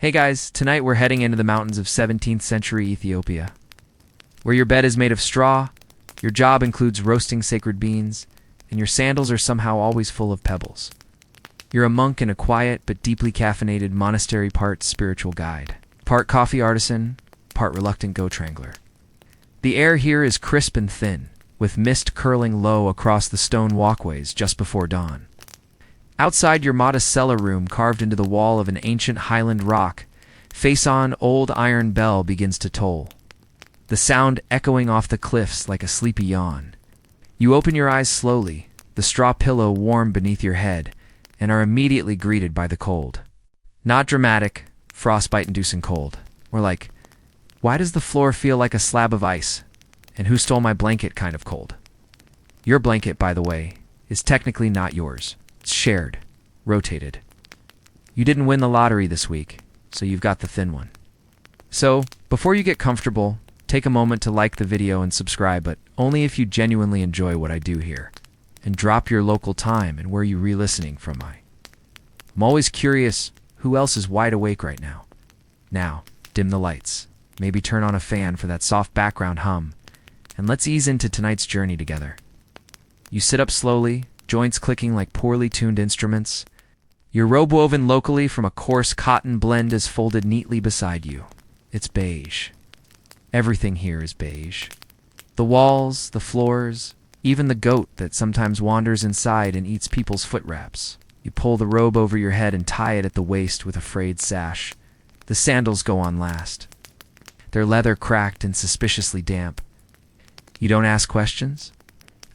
Hey guys, tonight we're heading into the mountains of 17th century Ethiopia, where your bed is made of straw, your job includes roasting sacred beans, and your sandals are somehow always full of pebbles. You're a monk in a quiet but deeply caffeinated monastery, part spiritual guide, part coffee artisan, part reluctant goat wrangler. The air here is crisp and thin, with mist curling low across the stone walkways just before dawn. Outside your modest cellar room, carved into the wall of an ancient highland rock, face-on old iron bell begins to toll, the sound echoing off the cliffs like a sleepy yawn. You open your eyes slowly, the straw pillow warm beneath your head, and are immediately greeted by the cold. Not dramatic, frostbite-inducing cold. More like, why does the floor feel like a slab of ice? And who stole my blanket kind of cold? Your blanket, by the way, is technically not yours. It's shared, rotated. You didn't win the lottery this week, so you've got the thin one. So, before you get comfortable, take a moment to like the video and subscribe, but only if you genuinely enjoy what I do here. And drop your local time and where you re-listening from. I'm always curious who else is wide awake right now. Now, dim the lights. Maybe turn on a fan for that soft background hum. And let's ease into tonight's journey together. You sit up slowly, joints clicking like poorly tuned instruments. Your robe woven locally from a coarse cotton blend is folded neatly beside you. It's beige. Everything here is beige. The walls, the floors, even the goat that sometimes wanders inside and eats people's foot wraps. You pull the robe over your head and tie it at the waist with a frayed sash. The sandals go on last. Their leather cracked and suspiciously damp. You don't ask questions?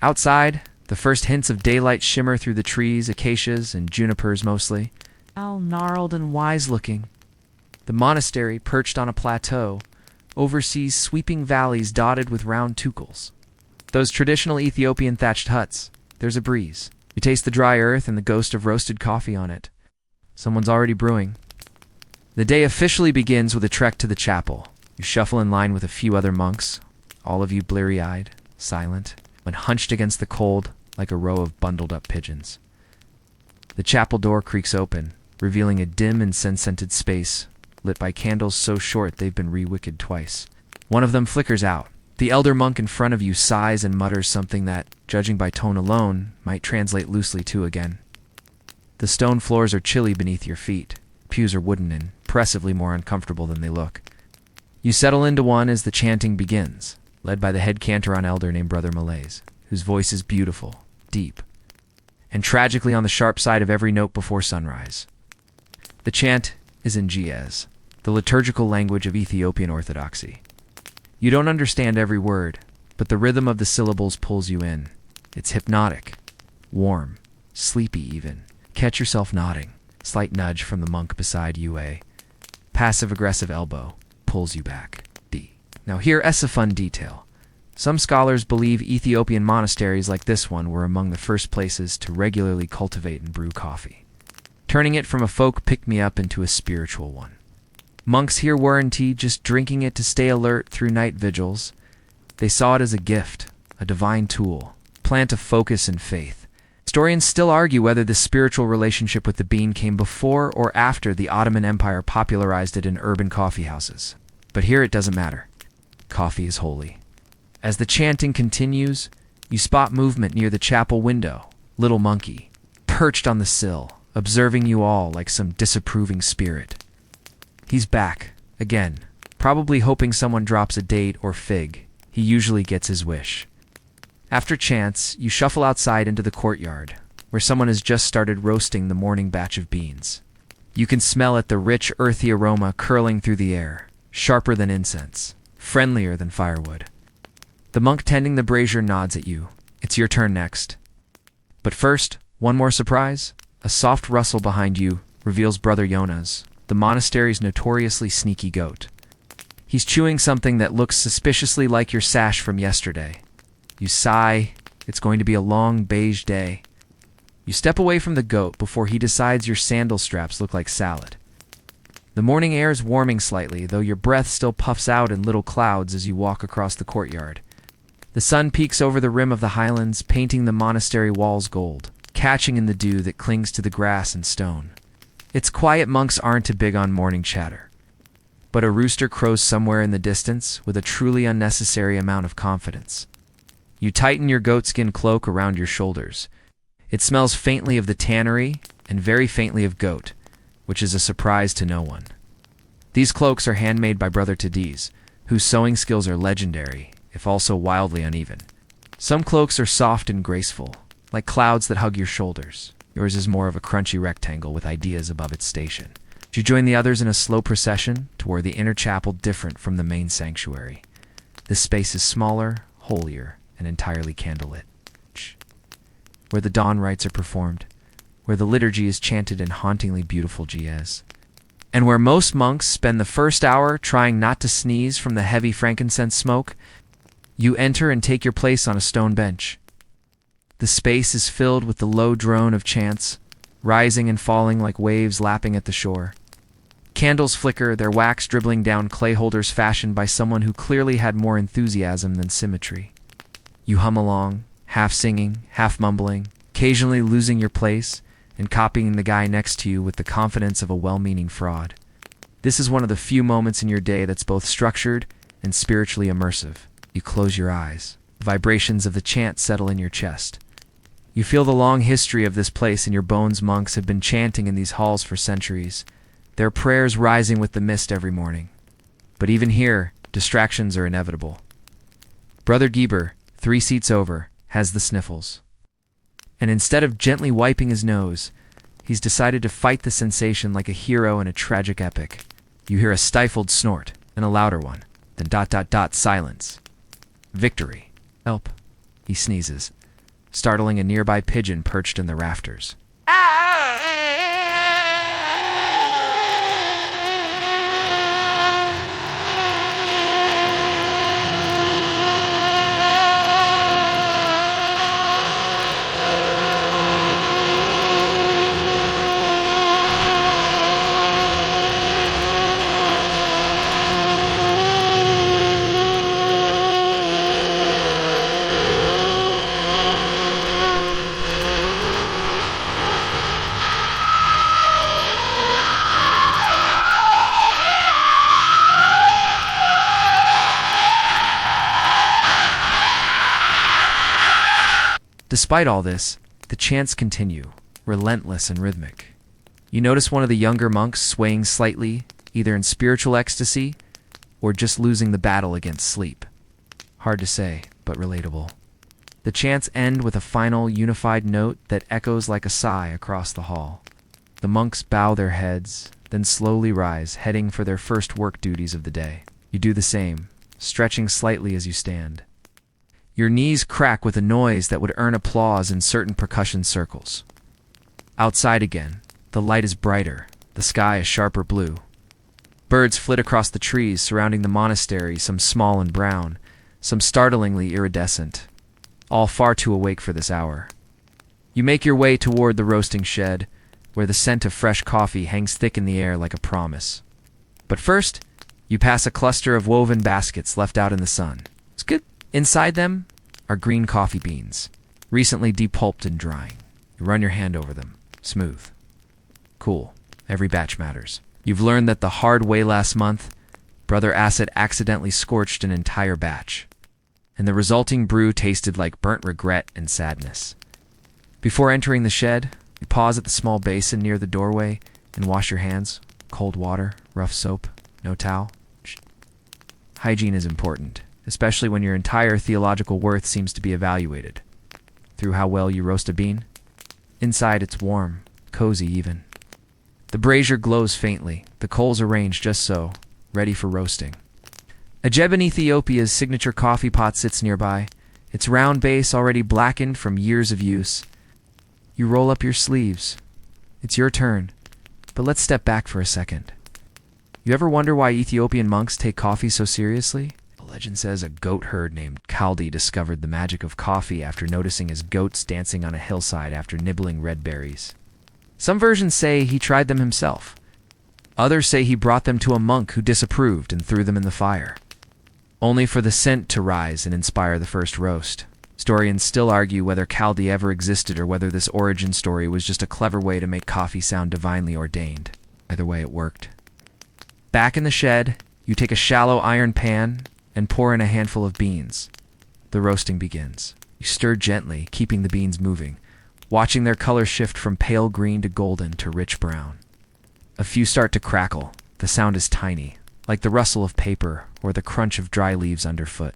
Outside, the first hints of daylight shimmer through the trees, acacias and junipers mostly, all gnarled and wise-looking. The monastery, perched on a plateau, oversees sweeping valleys dotted with round tukels. Those traditional Ethiopian thatched huts. There's a breeze. You taste the dry earth and the ghost of roasted coffee on it. Someone's already brewing. The day officially begins with a trek to the chapel. You shuffle in line with a few other monks, all of you bleary-eyed, silent, when hunched against the cold like a row of bundled-up pigeons. The chapel door creaks open, revealing a dim incense-scented space, lit by candles so short they've been re-wicked twice. One of them flickers out. The elder monk in front of you sighs and mutters something that, judging by tone alone, might translate loosely to again. The stone floors are chilly beneath your feet. Pews are wooden and impressively more uncomfortable than they look. You settle into one as the chanting begins, led by the head cantor elder named Brother Malaise, whose voice is beautiful, deep, and tragically on the sharp side of every note before sunrise. The chant is in Ge'ez, the liturgical language of Ethiopian Orthodoxy. You don't understand every word, but the rhythm of the syllables pulls you in. It's hypnotic, warm, sleepy even. Catch yourself nodding. Slight nudge from the monk beside you, a passive-aggressive elbow pulls you back. Now here's a fun detail. Some scholars believe Ethiopian monasteries like this one were among the first places to regularly cultivate and brew coffee, turning it from a folk pick-me-up into a spiritual one. Monks here weren't just drinking it to stay alert through night vigils. They saw it as a gift, a divine tool, plant of focus and faith. Historians still argue whether this spiritual relationship with the bean came before or after the Ottoman Empire popularized it in urban coffeehouses. But here it doesn't matter. Coffee is holy. As the chanting continues, you spot movement near the chapel window. Little monkey, perched on the sill, observing you all like some disapproving spirit. He's back, again, probably hoping someone drops a date or fig. He usually gets his wish. After chants, you shuffle outside into the courtyard, where someone has just started roasting the morning batch of beans. You can smell it, the rich, earthy aroma curling through the air, sharper than incense, friendlier than firewood. The monk tending the brazier nods at you. It's your turn next. But first, one more surprise. A soft rustle behind you reveals Brother Jonas, the monastery's notoriously sneaky goat. He's chewing something that looks suspiciously like your sash from yesterday. You sigh. It's going to be a long beige day. You step away from the goat before he decides your sandal straps look like salad. The morning air is warming slightly, though your breath still puffs out in little clouds as you walk across the courtyard. The sun peeks over the rim of the highlands, painting the monastery walls gold, catching in the dew that clings to the grass and stone. Its quiet monks aren't too big on morning chatter. But a rooster crows somewhere in the distance with a truly unnecessary amount of confidence. You tighten your goatskin cloak around your shoulders. It smells faintly of the tannery and very faintly of goat, which is a surprise to no one. These cloaks are handmade by Brother Tadiz, whose sewing skills are legendary, if also wildly uneven. Some cloaks are soft and graceful, like clouds that hug your shoulders. Yours is more of a crunchy rectangle with ideas above its station. You join the others in a slow procession toward the inner chapel, different from the main sanctuary. This space is smaller, holier, and entirely candlelit. Where the dawn rites are performed, where the liturgy is chanted in hauntingly beautiful GS, and where most monks spend the first hour trying not to sneeze from the heavy frankincense smoke, you enter and take your place on a stone bench. The space is filled with the low drone of chants, rising and falling like waves lapping at the shore. Candles flicker, their wax dribbling down clay holders fashioned by someone who clearly had more enthusiasm than symmetry. You hum along, half singing, half mumbling, occasionally losing your place and copying the guy next to you with the confidence of a well-meaning fraud. This is one of the few moments in your day that's both structured and spiritually immersive. You close your eyes. The vibrations of the chant settle in your chest. You feel the long history of this place in your bones. Monks have been chanting in these halls for centuries, their prayers rising with the mist every morning. But even here, distractions are inevitable. Brother Geber, 3 seats over, has the sniffles. And instead of gently wiping his nose, he's decided to fight the sensation like a hero in a tragic epic. You hear a stifled snort, and a louder one, then ... silence. Victory. Help. He sneezes, startling a nearby pigeon perched in the rafters. Despite all this, the chants continue, relentless and rhythmic. You notice one of the younger monks swaying slightly, either in spiritual ecstasy or just losing the battle against sleep. Hard to say, but relatable. The chants end with a final, unified note that echoes like a sigh across the hall. The monks bow their heads, then slowly rise, heading for their first work duties of the day. You do the same, stretching slightly as you stand. Your knees crack with a noise that would earn applause in certain percussion circles. Outside again, the light is brighter, the sky is sharper blue. Birds flit across the trees surrounding the monastery, some small and brown, some startlingly iridescent, all far too awake for this hour. You make your way toward the roasting shed, where the scent of fresh coffee hangs thick in the air like a promise. But first, you pass a cluster of woven baskets left out in the sun. It's good. Inside them are green coffee beans, recently depulped and drying. You run your hand over them. Smooth. Cool. Every batch matters. You've learned that the hard way last month, Brother Acid accidentally scorched an entire batch, and the resulting brew tasted like burnt regret and sadness. Before entering the shed, you pause at the small basin near the doorway and wash your hands. Cold water, rough soap, no towel. Hygiene is important, especially when your entire theological worth seems to be evaluated through how well you roast a bean. Inside it's warm, cozy even. The brazier glows faintly, the coals arranged just so, ready for roasting. Ajeben Ethiopia's signature coffee pot sits nearby, its round base already blackened from years of use. You roll up your sleeves. It's your turn, but let's step back for a second. You ever wonder why Ethiopian monks take coffee so seriously? Legend says a goat herd named Kaldi discovered the magic of coffee after noticing his goats dancing on a hillside after nibbling red berries. Some versions say he tried them himself. Others say he brought them to a monk who disapproved and threw them in the fire, only for the scent to rise and inspire the first roast. Historians still argue whether Chaldee ever existed or whether this origin story was just a clever way to make coffee sound divinely ordained. Either way, it worked. Back in the shed, you take a shallow iron pan and pour in a handful of beans. The roasting begins. You stir gently, keeping the beans moving, watching their color shift from pale green to golden to rich brown. A few start to crackle. The sound is tiny, like the rustle of paper or the crunch of dry leaves underfoot.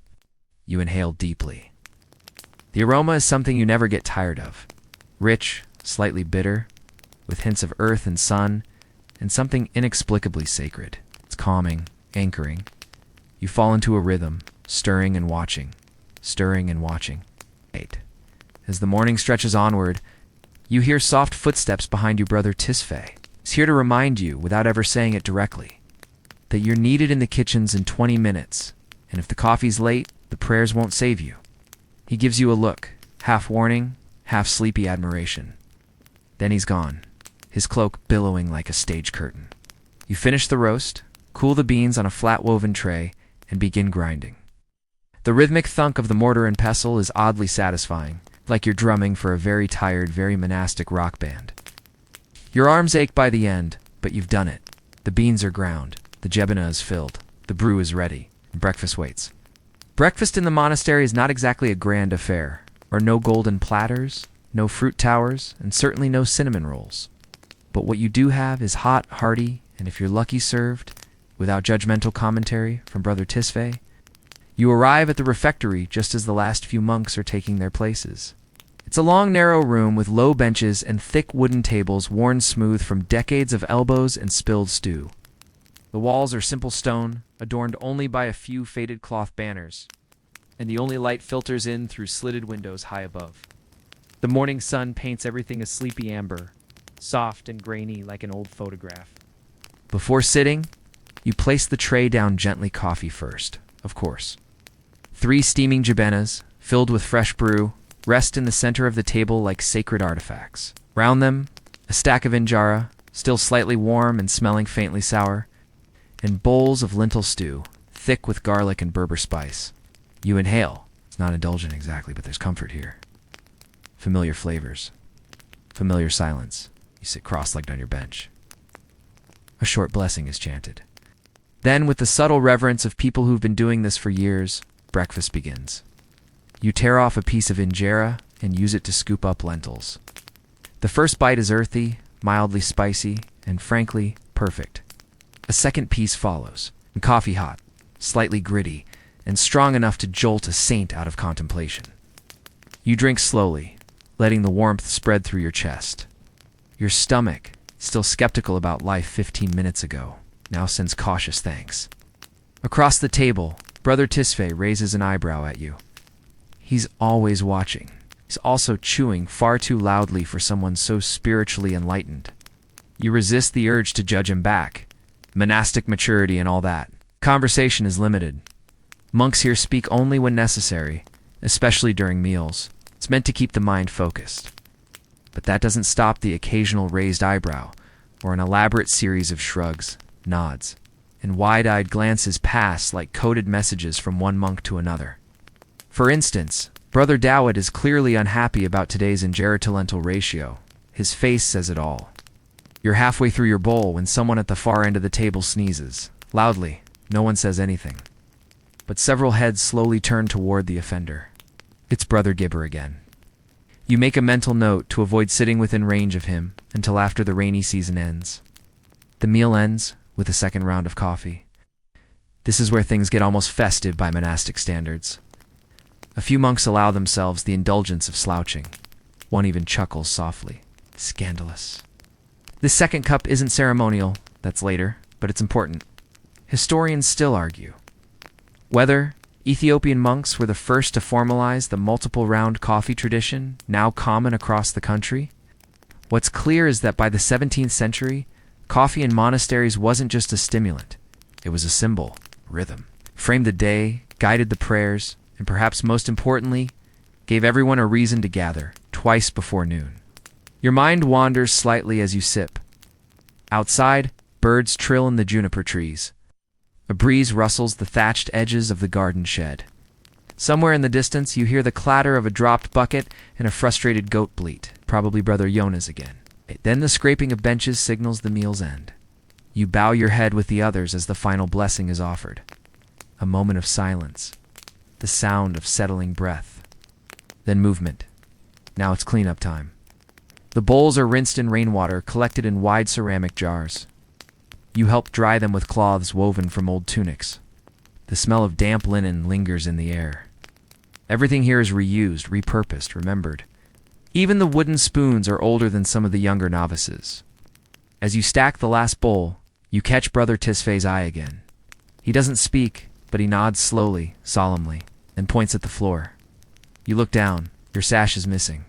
You inhale deeply. The aroma is something you never get tired of. Rich, slightly bitter, with hints of earth and sun, and something inexplicably sacred. It's calming, anchoring. You fall into a rhythm, stirring and watching, stirring and watching. 8. As the morning stretches onward, you hear soft footsteps behind you. Brother Tisfay is here to remind you, without ever saying it directly, that you're needed in the kitchens in 20 minutes, and if the coffee's late, the prayers won't save you. He gives you a look, half warning, half sleepy admiration. Then he's gone, his cloak billowing like a stage curtain. You finish the roast, cool the beans on a flat woven tray, and begin grinding. The rhythmic thunk of the mortar and pestle is oddly satisfying, like you're drumming for a very tired, very monastic rock band. Your arms ache by the end, but you've done it. The beans are ground, the jebena is filled, the brew is ready, and breakfast waits. Breakfast in the monastery is not exactly a grand affair, or no golden platters, no fruit towers, and certainly no cinnamon rolls. But what you do have is hot, hearty, and if you're lucky served, without judgmental commentary from Brother Tisfay. You arrive at the refectory just as the last few monks are taking their places. It's a long, narrow room with low benches and thick wooden tables worn smooth from decades of elbows and spilled stew. The walls are simple stone, adorned only by a few faded cloth banners, and the only light filters in through slitted windows high above. The morning sun paints everything a sleepy amber, soft and grainy like an old photograph. Before sitting, you place the tray down gently. Coffee first, of course. 3 steaming jebenas, filled with fresh brew, rest in the center of the table like sacred artifacts. Round them, a stack of injera, still slightly warm and smelling faintly sour, and bowls of lentil stew, thick with garlic and Berber spice. You inhale. It's not indulgent exactly, but there's comfort here. Familiar flavors. Familiar silence. You sit cross-legged on your bench. A short blessing is chanted. Then, with the subtle reverence of people who've been doing this for years, breakfast begins. You tear off a piece of injera and use it to scoop up lentils. The first bite is earthy, mildly spicy, and frankly, perfect. A second piece follows, and coffee hot, slightly gritty, and strong enough to jolt a saint out of contemplation. You drink slowly, letting the warmth spread through your chest. Your stomach, still skeptical about life 15 minutes ago, now sends cautious thanks. Across the table, Brother Tisfay raises an eyebrow at you. He's always watching. He's also chewing far too loudly for someone so spiritually enlightened. You resist the urge to judge him back. Monastic maturity and all that. Conversation is limited. Monks here speak only when necessary, especially during meals. It's meant to keep the mind focused. But that doesn't stop the occasional raised eyebrow, or an elaborate series of shrugs, nods, and wide-eyed glances pass like coded messages from one monk to another. For instance, Brother Dawit is clearly unhappy about today's injera to lentil ratio. His face says it all. You're halfway through your bowl when someone at the far end of the table sneezes. Loudly, no one says anything. But several heads slowly turn toward the offender. It's Brother Gibber again. You make a mental note to avoid sitting within range of him until after the rainy season ends. The meal ends with a second round of coffee. This is where things get almost festive by monastic standards. A few monks allow themselves the indulgence of slouching. One even chuckles softly. Scandalous. This second cup isn't ceremonial, that's later, but it's important. Historians still argue whether Ethiopian monks were the first to formalize the multiple round coffee tradition now common across the country. What's clear is that by the 17th century, coffee in monasteries wasn't just a stimulant. It was a symbol, rhythm, framed the day, guided the prayers, and perhaps most importantly, gave everyone a reason to gather, twice before noon. Your mind wanders slightly as you sip. Outside, birds trill in the juniper trees. A breeze rustles the thatched edges of the garden shed. Somewhere in the distance, you hear the clatter of a dropped bucket and a frustrated goat bleat, probably Brother Jonas again. Then the scraping of benches signals the meal's end. You bow your head with the others as the final blessing is offered. A moment of silence, the sound of settling breath. Then movement. Now it's cleanup time. The bowls are rinsed in rainwater, collected in wide ceramic jars. You help dry them with cloths woven from old tunics. The smell of damp linen lingers in the air. Everything here is reused, repurposed, remembered. Even the wooden spoons are older than some of the younger novices. As you stack the last bowl, you catch Brother Tisfe's eye again. He doesn't speak, but he nods slowly, solemnly, and points at the floor. You look down. Your sash is missing.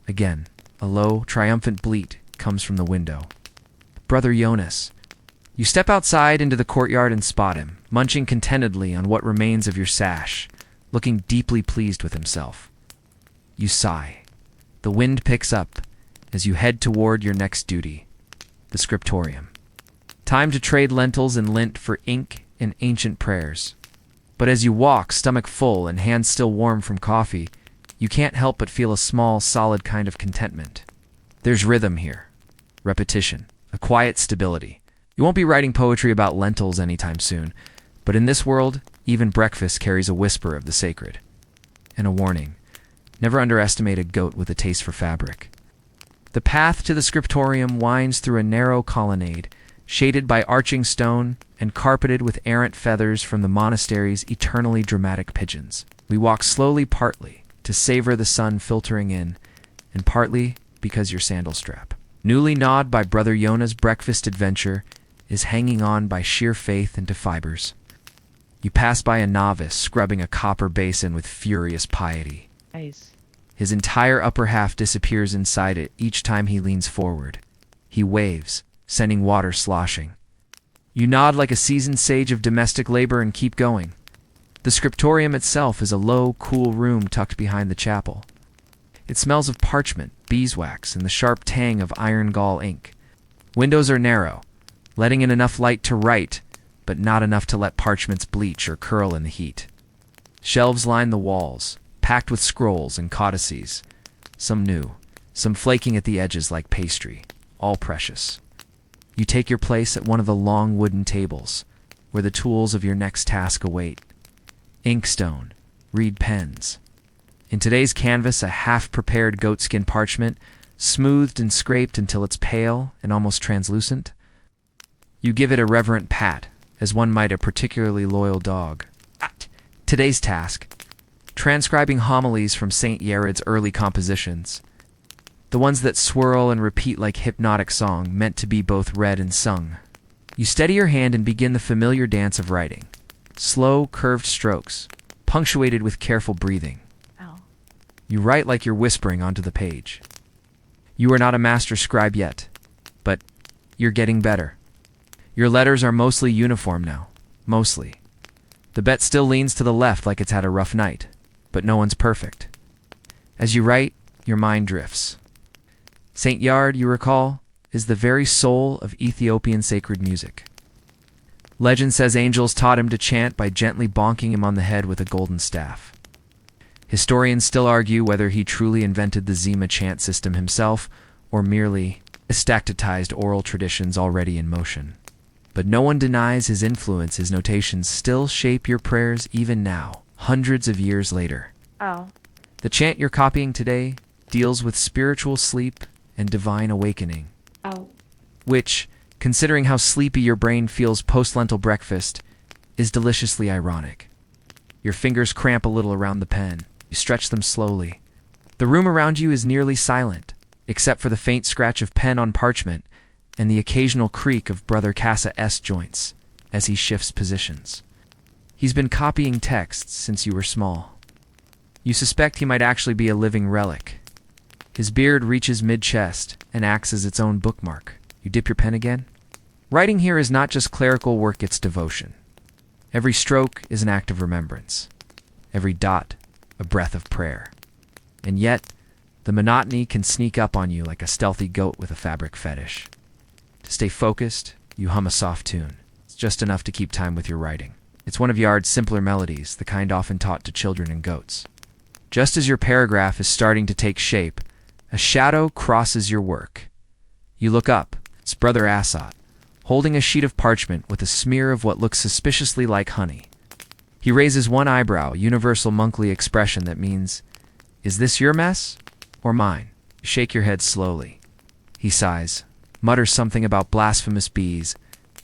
Again, a low, triumphant bleat comes from the window. Brother Jonas. You step outside into the courtyard and spot him, munching contentedly on what remains of your sash, looking deeply pleased with himself. You sigh. The wind picks up as you head toward your next duty, the scriptorium. Time to trade lentils and lint for ink and ancient prayers. But as you walk, stomach full and hands still warm from coffee, you can't help but feel a small, solid kind of contentment. There's rhythm here, repetition, a quiet stability. You won't be writing poetry about lentils anytime soon, but in this world, even breakfast carries a whisper of the sacred. And a warning. Never underestimate a goat with a taste for fabric. The path to the scriptorium winds through a narrow colonnade, shaded by arching stone and carpeted with errant feathers from the monastery's eternally dramatic pigeons. We walk slowly, partly to savor the sun filtering in, and partly because your sandal strap, newly gnawed by Brother Yona's breakfast adventure, is hanging on by sheer faith into fibers. You pass by a novice scrubbing a copper basin with furious piety. Nice. His entire upper half disappears inside it each time he leans forward. He waves, sending water sloshing. You nod like a seasoned sage of domestic labor and keep going. The scriptorium itself is a low, cool room tucked behind the chapel. It smells of parchment, beeswax, and the sharp tang of iron gall ink. Windows are narrow, letting in enough light to write, but not enough to let parchments bleach or curl in the heat. Shelves line the walls, packed with scrolls and codices, some new, some flaking at the edges like pastry, all precious. You take your place at one of the long wooden tables, where the tools of your next task await. Inkstone, reed pens. In today's canvas, a half-prepared goatskin parchment, smoothed and scraped until it's pale and almost translucent. You give it a reverent pat, as one might a particularly loyal dog. Today's task, transcribing homilies from St. Yared's early compositions. The ones that swirl and repeat like hypnotic song, meant to be both read and sung. You steady your hand and begin the familiar dance of writing. Slow, curved strokes, punctuated with careful breathing. Ow. You write like you're whispering onto the page. You are not a master scribe yet, but you're getting better. Your letters are mostly uniform now. Mostly. The bet still leans to the left like it's had a rough night, but no one's perfect. As you write, your mind drifts. St. Yared, you recall, is the very soul of Ethiopian sacred music. Legend says angels taught him to chant by gently bonking him on the head with a golden staff. Historians still argue whether he truly invented the Zima chant system himself or merely stactatized oral traditions already in motion. But no one denies his influence. His notations still shape your prayers even now, hundreds of years later. Oh. The chant you're copying today deals with spiritual sleep and divine awakening, Oh. which, considering how sleepy your brain feels post-lentil breakfast, is deliciously ironic. Your fingers cramp a little around the pen. You stretch them slowly. The room around you is nearly silent, except for the faint scratch of pen on parchment and the occasional creak of Brother Casa S joints as he shifts positions. He's been copying texts since you were small. You suspect he might actually be a living relic. His beard reaches mid-chest and acts as its own bookmark. You dip your pen again? Writing here is not just clerical work, it's devotion. Every stroke is an act of remembrance. Every dot, a breath of prayer. And yet, the monotony can sneak up on you like a stealthy goat with a fabric fetish. To stay focused, you hum a soft tune. It's just enough to keep time with your writing. It's one of Yard's simpler melodies, the kind often taught to children and goats. Just as your paragraph is starting to take shape, a shadow crosses your work. You look up. It's Brother Assot, holding a sheet of parchment with a smear of what looks suspiciously like honey. He raises one eyebrow, universal monkly expression that means, "Is this your mess or mine?" You shake your head slowly. He sighs, mutters something about blasphemous bees,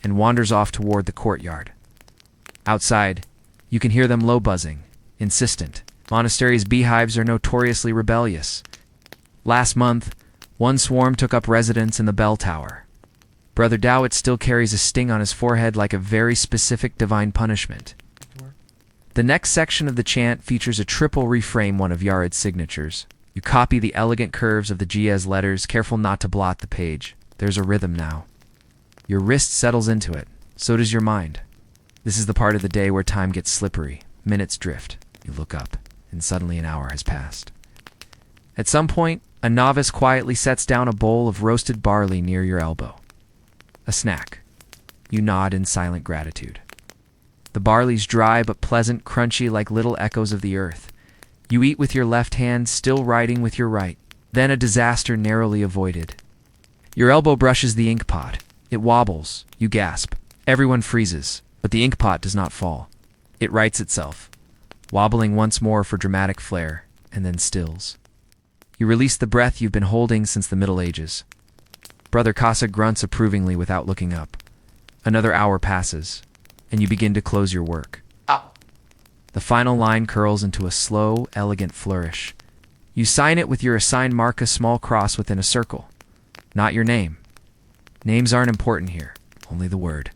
and wanders off toward the courtyard. Outside, you can hear them low buzzing, insistent. Monastery's beehives are notoriously rebellious. Last month, one swarm took up residence in the bell tower. Brother Dowett still carries a sting on his forehead like a very specific divine punishment. The next section of the chant features a triple reframe, one of Yared's signatures. You copy the elegant curves of the Giez letters, careful not to blot the page. There's a rhythm now. Your wrist settles into it. So does your mind. This is the part of the day where time gets slippery. Minutes drift. You look up, and suddenly an hour has passed. At some point, a novice quietly sets down a bowl of roasted barley near your elbow. A snack. You nod in silent gratitude. The barley's dry but pleasant, crunchy like little echoes of the earth. You eat with your left hand, still writing with your right. Then a disaster narrowly avoided. Your elbow brushes the ink pot. It wobbles. You gasp. Everyone freezes, but the ink pot does not fall. It rights itself, wobbling once more for dramatic flair, and then stills. You release the breath you've been holding since the Middle Ages. Brother Casa grunts approvingly without looking up. Another hour passes, and you begin to close your work. Ow. The final line curls into a slow, elegant flourish. You sign it with your assigned mark, a small cross within a circle. Not your name. Names aren't important here, only the word.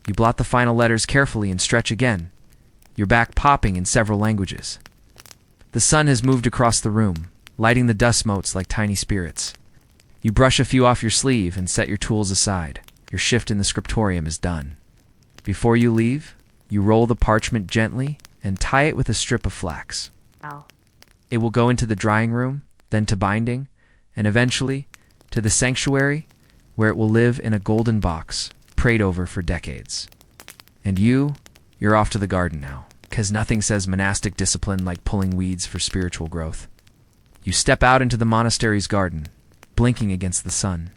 You blot the final letters carefully and stretch again, your back popping in several languages. The sun has moved across the room, lighting the dust motes like tiny spirits. You brush a few off your sleeve and set your tools aside. Your shift in the scriptorium is done. Before you leave, you roll the parchment gently and tie it with a strip of flax. Ow. It will go into the drying room, then to binding, and eventually to the sanctuary, where it will live in a golden box, prayed over for decades. And you're off to the garden now, because nothing says monastic discipline like pulling weeds for spiritual growth. You step out into the monastery's garden, blinking against the sun.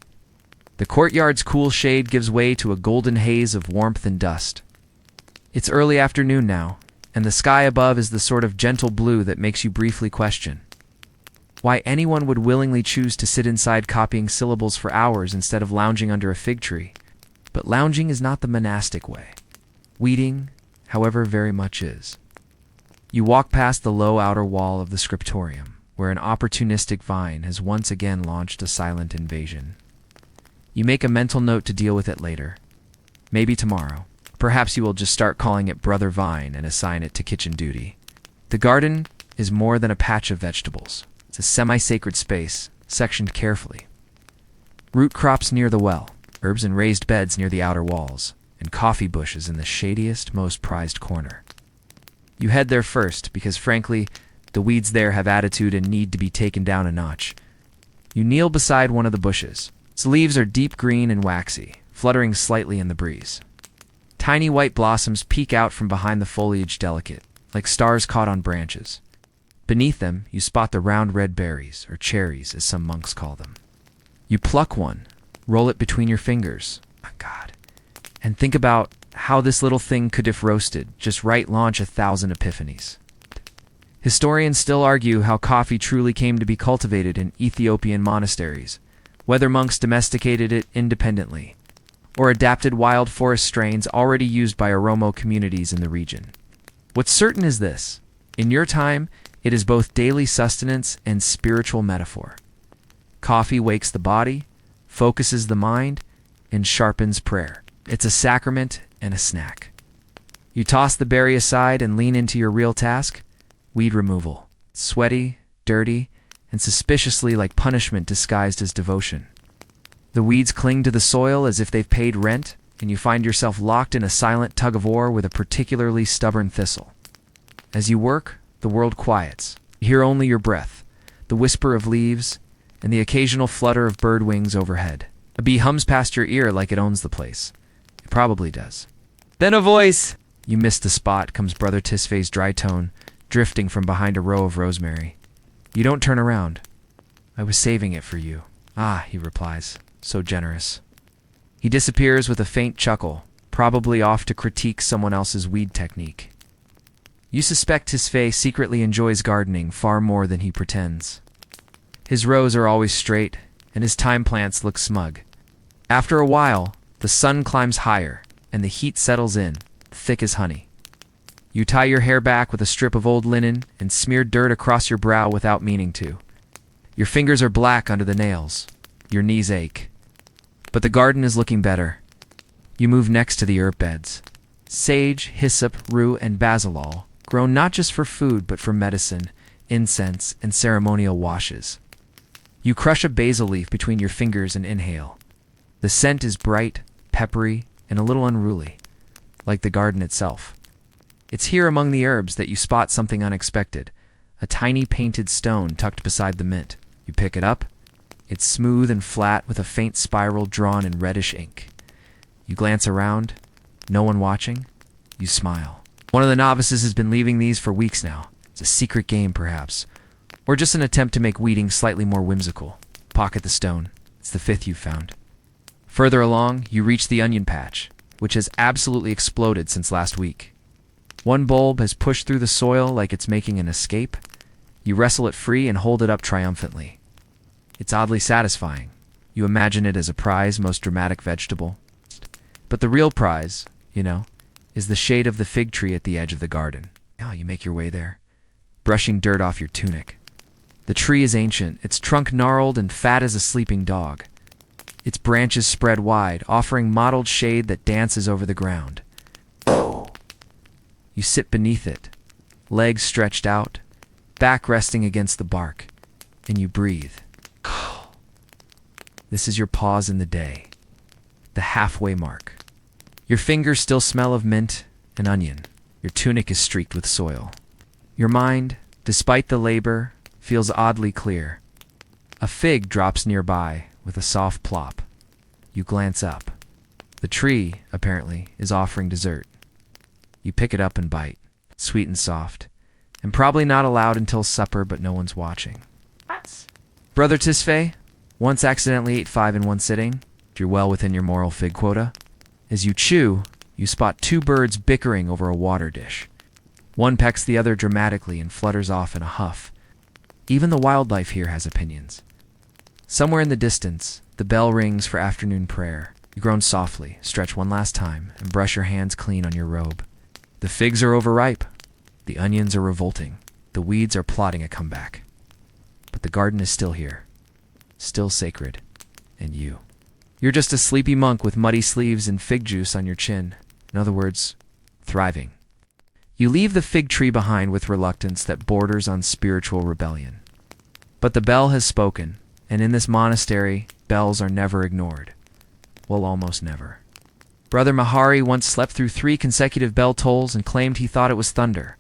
The courtyard's cool shade gives way to a golden haze of warmth and dust. It's early afternoon now, and the sky above is the sort of gentle blue that makes you briefly question why anyone would willingly choose to sit inside copying syllables for hours instead of lounging under a fig tree. But lounging is not the monastic way. Weeding, however, very much is. You walk past the low outer wall of the scriptorium, where an opportunistic vine has once again launched a silent invasion. You make a mental note to deal with it later. Maybe tomorrow. Perhaps you will just start calling it Brother Vine and assign it to kitchen duty. The garden is more than a patch of vegetables. It's a semi-sacred space, sectioned carefully. Root crops near the well, herbs and raised beds near the outer walls, and coffee bushes in the shadiest, most prized corner. You head there first because, frankly, the weeds there have attitude and need to be taken down a notch. You kneel beside one of the bushes. Its leaves are deep green and waxy, fluttering slightly in the breeze. Tiny white blossoms peek out from behind the foliage, delicate, like stars caught on branches. Beneath them, you spot the round red berries, or cherries, as some monks call them. You pluck one, roll it between your fingers, oh God, and think about how this little thing could, if roasted, just right launch 1,000 epiphanies. Historians still argue how coffee truly came to be cultivated in Ethiopian monasteries, whether monks domesticated it independently, or adapted wild forest strains already used by Oromo communities in the region. What's certain is this: in your time, it is both daily sustenance and spiritual metaphor. Coffee wakes the body, focuses the mind, and sharpens prayer. It's a sacrament and a snack. You toss the berry aside and lean into your real task: weed removal. Sweaty, dirty, and suspiciously like punishment disguised as devotion. The weeds cling to the soil as if they've paid rent, and you find yourself locked in a silent tug-of-war with a particularly stubborn thistle. As you work, the world quiets. You hear only your breath, the whisper of leaves, and the occasional flutter of bird wings overhead. A bee hums past your ear like it owns the place. It probably does. Then a voice: You missed the spot, comes Brother Tisfay's dry tone, drifting from behind a row of rosemary. You don't turn around. I was saving it for you. Ah, he replies, so generous. He disappears with a faint chuckle, probably off to critique someone else's weed technique. You suspect Tisfay secretly enjoys gardening far more than he pretends. His rows are always straight, and his thyme plants look smug. After a while, the sun climbs higher, and the heat settles in, thick as honey. You tie your hair back with a strip of old linen and smear dirt across your brow without meaning to. Your fingers are black under the nails. Your knees ache. But the garden is looking better. You move next to the herb beds. Sage, hyssop, rue, and basilol, grown not just for food but for medicine, incense, and ceremonial washes. You crush a basil leaf between your fingers and inhale. The scent is bright, peppery, and a little unruly, like the garden itself. It's here among the herbs that you spot something unexpected, a tiny painted stone tucked beside the mint. You pick it up. It's smooth and flat with a faint spiral drawn in reddish ink. You glance around, no one watching. You smile. One of the novices has been leaving these for weeks now. It's a secret game, perhaps, or just an attempt to make weeding slightly more whimsical. Pocket the stone. It's the fifth you've found. Further along, you reach the onion patch, which has absolutely exploded since last week. One bulb has pushed through the soil like it's making an escape. You wrestle it free and hold it up triumphantly. It's oddly satisfying. You imagine it as a prize, most dramatic vegetable. But the real prize, is the shade of the fig tree at the edge of the garden. You make your way there, brushing dirt off your tunic. The tree is ancient, its trunk gnarled and fat as a sleeping dog. Its branches spread wide, offering mottled shade that dances over the ground. You sit beneath it, legs stretched out, back resting against the bark, and you breathe. This is your pause in the day, the halfway mark. Your fingers still smell of mint and onion. Your tunic is streaked with soil. Your mind, despite the labor, feels oddly clear. A fig drops nearby with a soft plop. You glance up. The tree, apparently, is offering dessert. You pick it up and bite, sweet and soft, and probably not allowed until supper, but no one's watching. What? Brother Tisfay, once accidentally ate 5 in one sitting. You're well within your moral fig quota. As you chew, you spot 2 birds bickering over a water dish. One pecks the other dramatically and flutters off in a huff. Even the wildlife here has opinions. Somewhere in the distance, the bell rings for afternoon prayer. You groan softly, stretch one last time, and brush your hands clean on your robe. The figs are overripe. The onions are revolting. The weeds are plotting a comeback. But the garden is still here, still sacred, and you. You're just a sleepy monk with muddy sleeves and fig juice on your chin. In other words, thriving. You leave the fig tree behind with reluctance that borders on spiritual rebellion. But the bell has spoken, and in this monastery, bells are never ignored. Well, almost never. Brother Mahari once slept through 3 consecutive bell tolls and claimed he thought it was thunder.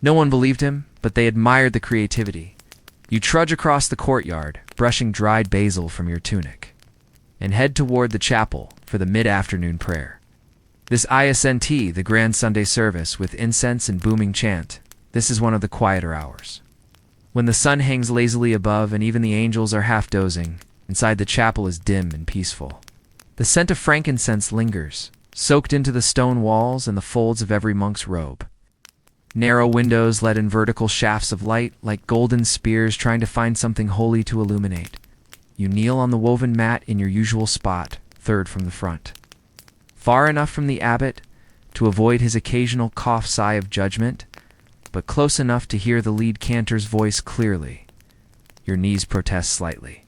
No one believed him, but they admired the creativity. You trudge across the courtyard, brushing dried basil from your tunic, and head toward the chapel for the mid-afternoon prayer. This ISNT, the grand Sunday service with incense and booming chant, this is one of the quieter hours. When the sun hangs lazily above and even the angels are half dozing, inside the chapel is dim and peaceful. The scent of frankincense lingers, soaked into the stone walls and the folds of every monk's robe. Narrow windows let in vertical shafts of light like golden spears trying to find something holy to illuminate. You kneel on the woven mat in your usual spot, third from the front. Far enough from the abbot to avoid his occasional cough-sigh of judgment, but close enough to hear the lead cantor's voice clearly. Your knees protest slightly.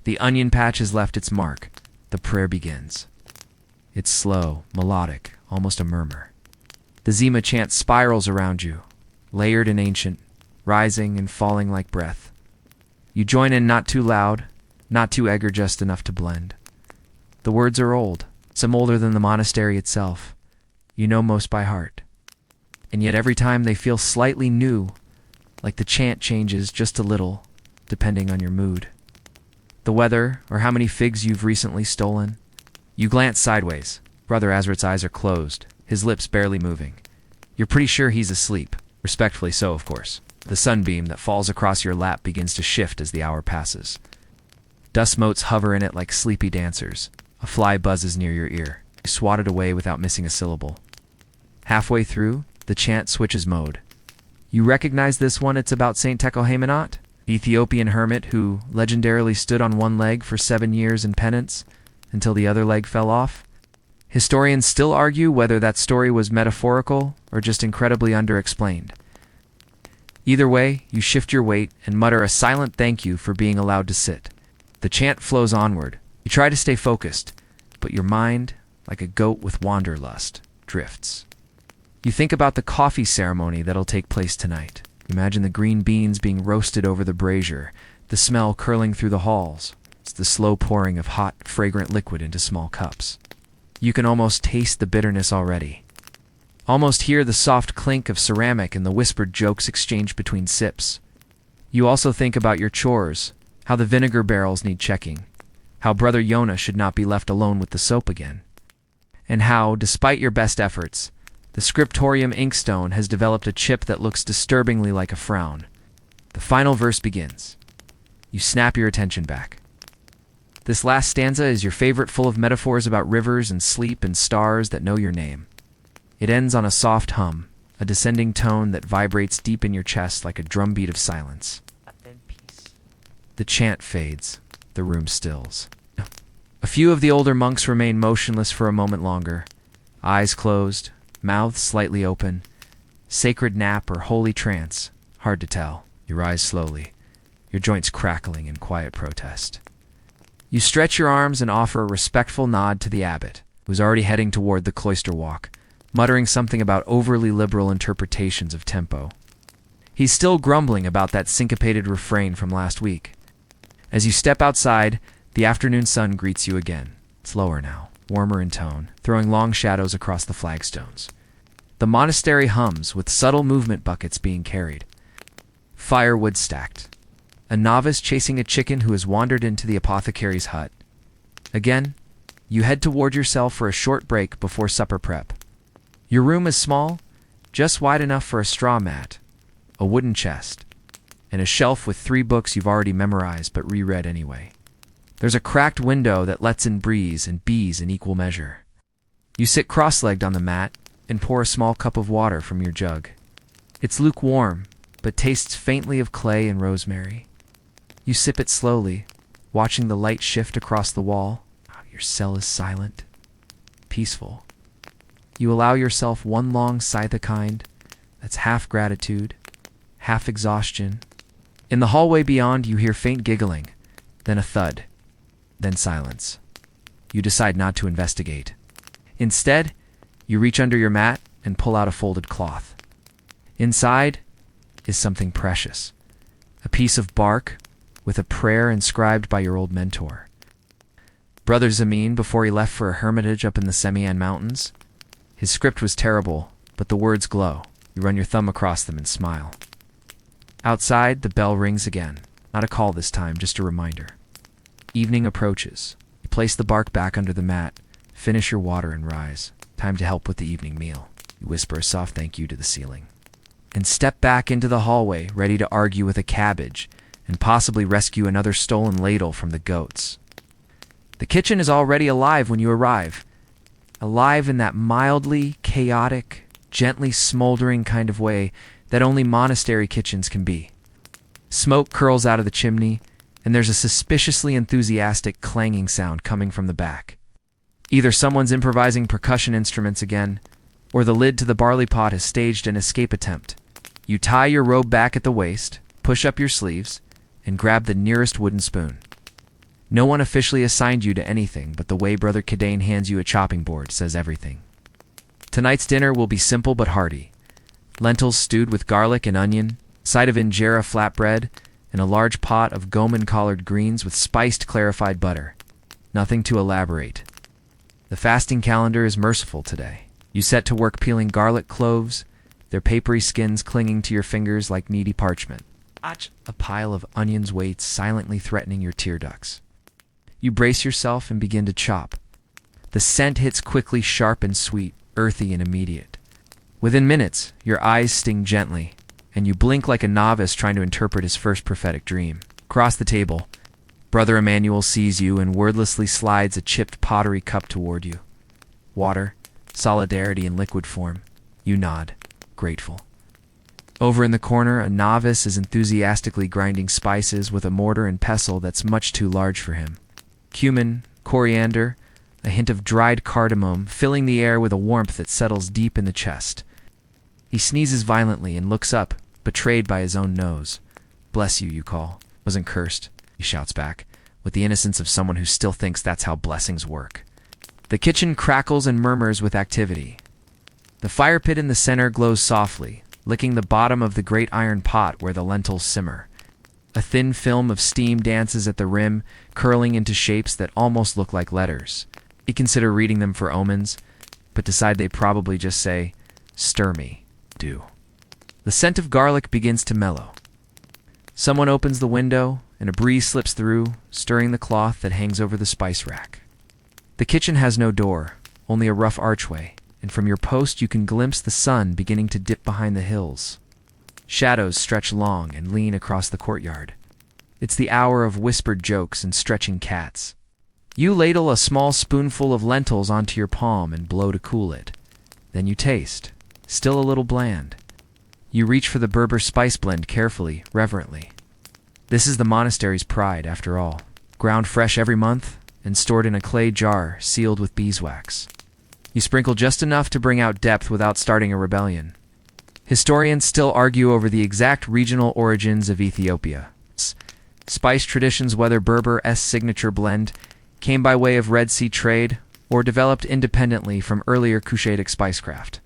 The onion patch has left its mark. The prayer begins. It's slow, melodic, almost a murmur. The Zima chant spirals around you, layered and ancient, rising and falling like breath. You join in not too loud, not too eager, just enough to blend. The words are old, some older than the monastery itself. You know most by heart. And yet every time they feel slightly new, like the chant changes just a little, depending on your mood. The weather, or how many figs you've recently stolen. You glance sideways. Brother Azrat's eyes are closed, his lips barely moving. You're pretty sure he's asleep, respectfully so, of course. The sunbeam that falls across your lap begins to shift as the hour passes. Dust motes hover in it like sleepy dancers. A fly buzzes near your ear. You swat it away without missing a syllable. Halfway through, the chant switches mode. You recognize this one? It's about Saint Tekohemenot, the Ethiopian hermit who legendarily stood on one leg for 7 years in penance until the other leg fell off. Historians still argue whether that story was metaphorical or just incredibly underexplained. Either way, you shift your weight and mutter a silent thank you for being allowed to sit. The chant flows onward. You try to stay focused, but your mind, like a goat with wanderlust, drifts. You think about the coffee ceremony that'll take place tonight. Imagine the green beans being roasted over the brazier, the smell curling through the halls. It's the slow pouring of hot, fragrant liquid into small cups. You can almost taste the bitterness already. Almost hear the soft clink of ceramic and the whispered jokes exchanged between sips. You also think about your chores, how the vinegar barrels need checking, how Brother Yona should not be left alone with the soap again, and how, despite your best efforts, the scriptorium inkstone has developed a chip that looks disturbingly like a frown. The final verse begins. You snap your attention back. This last stanza is your favorite, full of metaphors about rivers and sleep and stars that know your name. It ends on a soft hum, a descending tone that vibrates deep in your chest like a drumbeat of silence. The chant fades. The room stills. A few of the older monks remain motionless for a moment longer, eyes closed, mouths slightly open. Sacred nap or holy trance, hard to tell. You rise slowly, your joints crackling in quiet protest. You stretch your arms and offer a respectful nod to the abbot, who's already heading toward the cloister walk, muttering something about overly liberal interpretations of tempo. He's still grumbling about that syncopated refrain from last week. As you step outside, the afternoon sun greets you again. It's lower now, warmer in tone, throwing long shadows across the flagstones. The monastery hums with subtle movement buckets being carried. Firewood stacked. A novice chasing a chicken who has wandered into the apothecary's hut. Again, you head toward yourself for a short break before supper prep. Your room is small, just wide enough for a straw mat, a wooden chest, and a shelf with 3 books you've already memorized but reread anyway. There's a cracked window that lets in breeze and bees in equal measure. You sit cross-legged on the mat and pour a small cup of water from your jug. It's lukewarm, but tastes faintly of clay and rosemary. You sip it slowly, watching the light shift across the wall. Your cell is silent, peaceful. You allow yourself one long sigh, the kind that's half gratitude, half exhaustion. In the hallway beyond, you hear faint giggling, then a thud, then silence. You decide not to investigate. Instead, you reach under your mat and pull out a folded cloth. Inside is something precious, a piece of bark with a prayer inscribed by your old mentor. Brother Zamin, before he left for a hermitage up in the Semian Mountains. His script was terrible, but the words glow. You run your thumb across them and smile. Outside, the bell rings again. Not a call this time, just a reminder. Evening approaches. You place the bark back under the mat, finish your water and rise. Time to help with the evening meal. You whisper a soft thank you to the ceiling. And step back into the hallway, ready to argue with a cabbage and possibly rescue another stolen ladle from the goats. The kitchen is already alive when you arrive. Alive in that mildly chaotic, gently smoldering kind of way that only monastery kitchens can be. Smoke curls out of the chimney, and there's a suspiciously enthusiastic clanging sound coming from the back. Either someone's improvising percussion instruments again, or the lid to the barley pot has staged an escape attempt. You tie your robe back at the waist, push up your sleeves, and grab the nearest wooden spoon. No one officially assigned you to anything, but the way Brother Cadane hands you a chopping board says everything. Tonight's dinner will be simple but hearty. Lentils stewed with garlic and onion, side of injera flatbread, and a large pot of Goman collard greens with spiced clarified butter. Nothing to elaborate. The fasting calendar is merciful today. You set to work peeling garlic cloves, their papery skins clinging to your fingers like needy parchment. A pile of onions waits, silently threatening your tear ducts. You brace yourself and begin to chop. The scent hits quickly, sharp and sweet, earthy and immediate. Within minutes, your eyes sting gently, and you blink like a novice trying to interpret his first prophetic dream. Across the table, Brother Emmanuel sees you and wordlessly slides a chipped pottery cup toward you. Water, solidarity in liquid form. You nod, grateful. Over in the corner, a novice is enthusiastically grinding spices with a mortar and pestle that's much too large for him. Cumin, coriander, a hint of dried cardamom, filling the air with a warmth that settles deep in the chest. He sneezes violently and looks up, betrayed by his own nose. "Bless you, you call. Wasn't cursed," he shouts back, with the innocence of someone who still thinks that's how blessings work. The kitchen crackles and murmurs with activity. The fire pit in the center glows softly, licking the bottom of the great iron pot where the lentils simmer. A thin film of steam dances at the rim, curling into shapes that almost look like letters. You consider reading them for omens, but decide they probably just say, "Stir me, do." The scent of garlic begins to mellow. Someone opens the window, and a breeze slips through, stirring the cloth that hangs over the spice rack. The kitchen has no door, only a rough archway, and from your post you can glimpse the sun beginning to dip behind the hills. Shadows stretch long and lean across the courtyard. It's the hour of whispered jokes and stretching cats. You ladle a small spoonful of lentils onto your palm and blow to cool it. Then you taste, still a little bland. You reach for the Berber spice blend carefully, reverently. This is the monastery's pride, after all. Ground fresh every month and stored in a clay jar sealed with beeswax. You sprinkle just enough to bring out depth without starting a rebellion. Historians still argue over the exact regional origins of Ethiopia. Spice traditions, whether Berber's signature blend came by way of Red Sea trade or developed independently from earlier Cushitic spicecraft.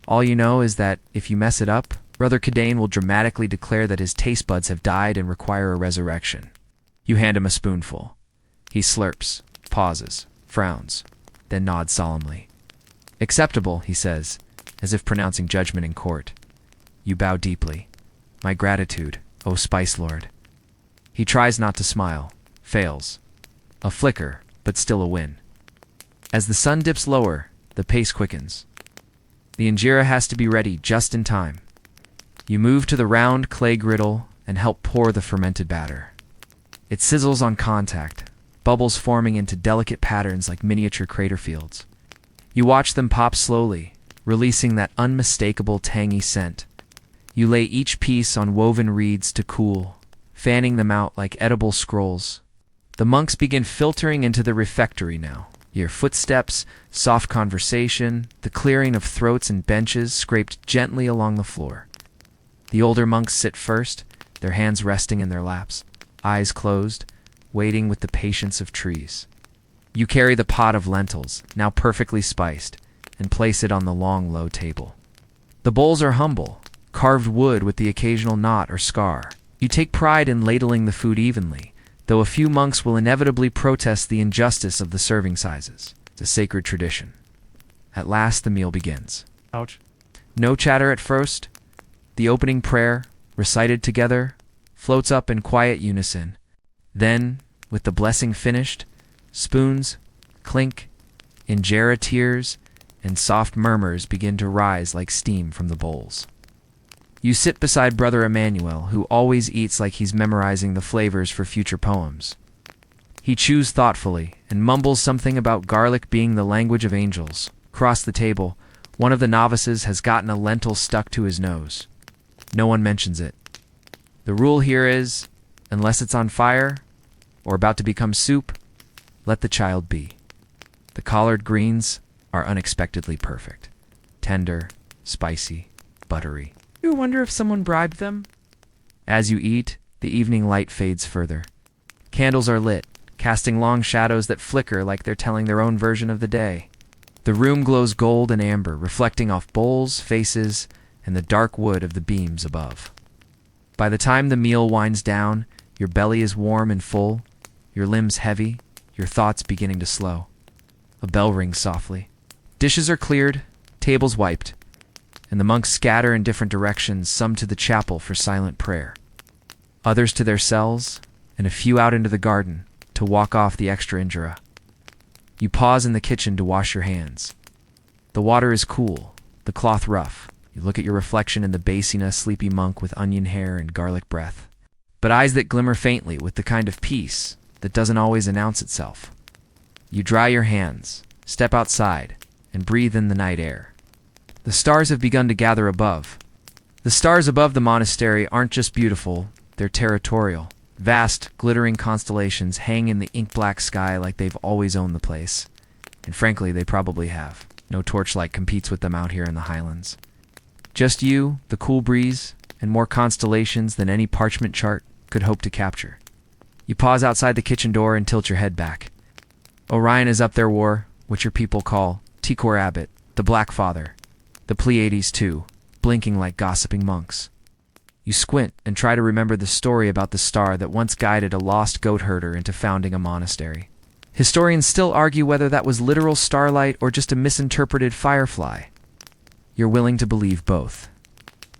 All you know is that if you mess it up, Brother Kadain will dramatically declare that his taste buds have died and require a resurrection. You hand him a spoonful. He slurps, pauses, frowns, then nods solemnly. "Acceptable," he says, as if pronouncing judgment in court. You bow deeply. "My gratitude, O Spice Lord." He tries not to smile, fails. A flicker, but still a win. As the sun dips lower, the pace quickens. The injera has to be ready just in time. You move to the round clay griddle and help pour the fermented batter. It sizzles on contact, bubbles forming into delicate patterns like miniature crater fields. You watch them pop slowly, releasing that unmistakable tangy scent. You lay each piece on woven reeds to cool, fanning them out like edible scrolls. The monks begin filtering into the refectory now. You hear footsteps, soft conversation, the clearing of throats and benches scraped gently along the floor. The older monks sit first, their hands resting in their laps, eyes closed, waiting with the patience of trees. You carry the pot of lentils, now perfectly spiced, and place it on the long, low table. The bowls are humble, carved wood with the occasional knot or scar. You take pride in ladling the food evenly, though a few monks will inevitably protest the injustice of the serving sizes. It's a sacred tradition. At last the meal begins. Ouch. No chatter at first. The opening prayer, recited together, floats up in quiet unison. Then, with the blessing finished, spoons, clink, injera tears, and soft murmurs begin to rise like steam from the bowls. You sit beside Brother Emmanuel, who always eats like he's memorizing the flavors for future poems. He chews thoughtfully and mumbles something about garlic being the language of angels. Across the table, one of the novices has gotten a lentil stuck to his nose. No one mentions it. The rule here is, unless it's on fire or about to become soup, let the child be. The collard greens are unexpectedly perfect. Tender, spicy, buttery. You wonder if someone bribed them? As you eat, the evening light fades further. Candles are lit, casting long shadows that flicker like they're telling their own version of the day. The room glows gold and amber, reflecting off bowls, faces, and the dark wood of the beams above. By the time the meal winds down, your belly is warm and full, your limbs heavy, your thoughts beginning to slow. A bell rings softly. Dishes are cleared, tables wiped, and the monks scatter in different directions, some to the chapel for silent prayer, others to their cells, and a few out into the garden to walk off the extra injera. You pause in the kitchen to wash your hands. The water is cool, the cloth rough. You look at your reflection in the basin, a sleepy monk with onion hair and garlic breath, but eyes that glimmer faintly with the kind of peace that doesn't always announce itself. You dry your hands, step outside, and breathe in the night air. The stars have begun to gather above. The stars above the monastery aren't just beautiful, they're territorial. Vast, glittering constellations hang in the ink-black sky like they've always owned the place. And frankly, they probably have. No torchlight competes with them out here in the highlands. Just you, the cool breeze, and more constellations than any parchment chart could hope to capture. You pause outside the kitchen door and tilt your head back. Orion is up there, what your people call Tikor Abbot, the Black Father, the Pleiades too, blinking like gossiping monks. You squint and try to remember the story about the star that once guided a lost goat herder into founding a monastery. Historians still argue whether that was literal starlight or just a misinterpreted firefly. You're willing to believe both.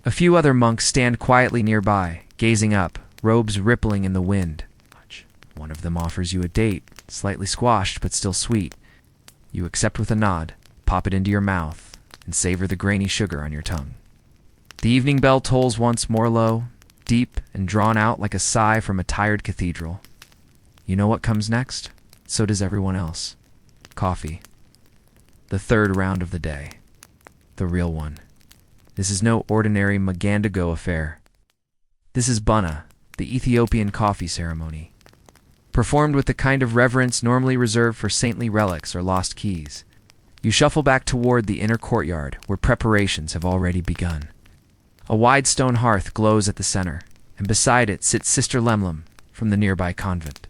A few other monks stand quietly nearby, gazing up, robes rippling in the wind. One of them offers you a date, slightly squashed but still sweet. You accept with a nod, pop it into your mouth, and savor the grainy sugar on your tongue. The evening bell tolls once more low, deep and drawn out like a sigh from a tired cathedral. You know what comes next? So does everyone else. Coffee. The third round of the day. The real one. This is no ordinary Magandago affair. This is Bunna, the Ethiopian coffee ceremony, performed with the kind of reverence normally reserved for saintly relics or lost keys. You shuffle back toward the inner courtyard, where preparations have already begun. A wide stone hearth glows at the center, and beside it sits Sister Lemlem from the nearby convent.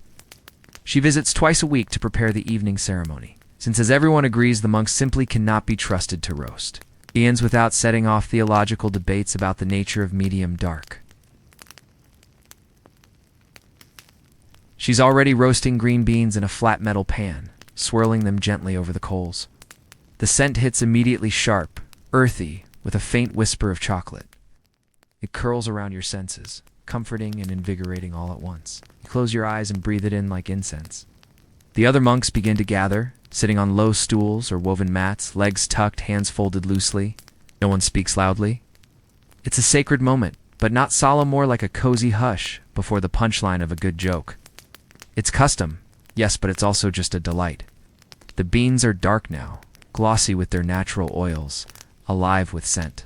She visits twice a week to prepare the evening ceremony, since as everyone agrees the monks simply cannot be trusted to roast. He ends without setting off theological debates about the nature of medium dark. She's already roasting green beans in a flat metal pan, swirling them gently over the coals. The scent hits immediately sharp, earthy, with a faint whisper of chocolate. It curls around your senses, comforting and invigorating all at once. You close your eyes and breathe it in like incense. The other monks begin to gather, sitting on low stools or woven mats, legs tucked, hands folded loosely. No one speaks loudly. It's a sacred moment, but not solemn, more like a cozy hush before the punchline of a good joke. It's custom, yes, but it's also just a delight. The beans are dark now, glossy with their natural oils, alive with scent.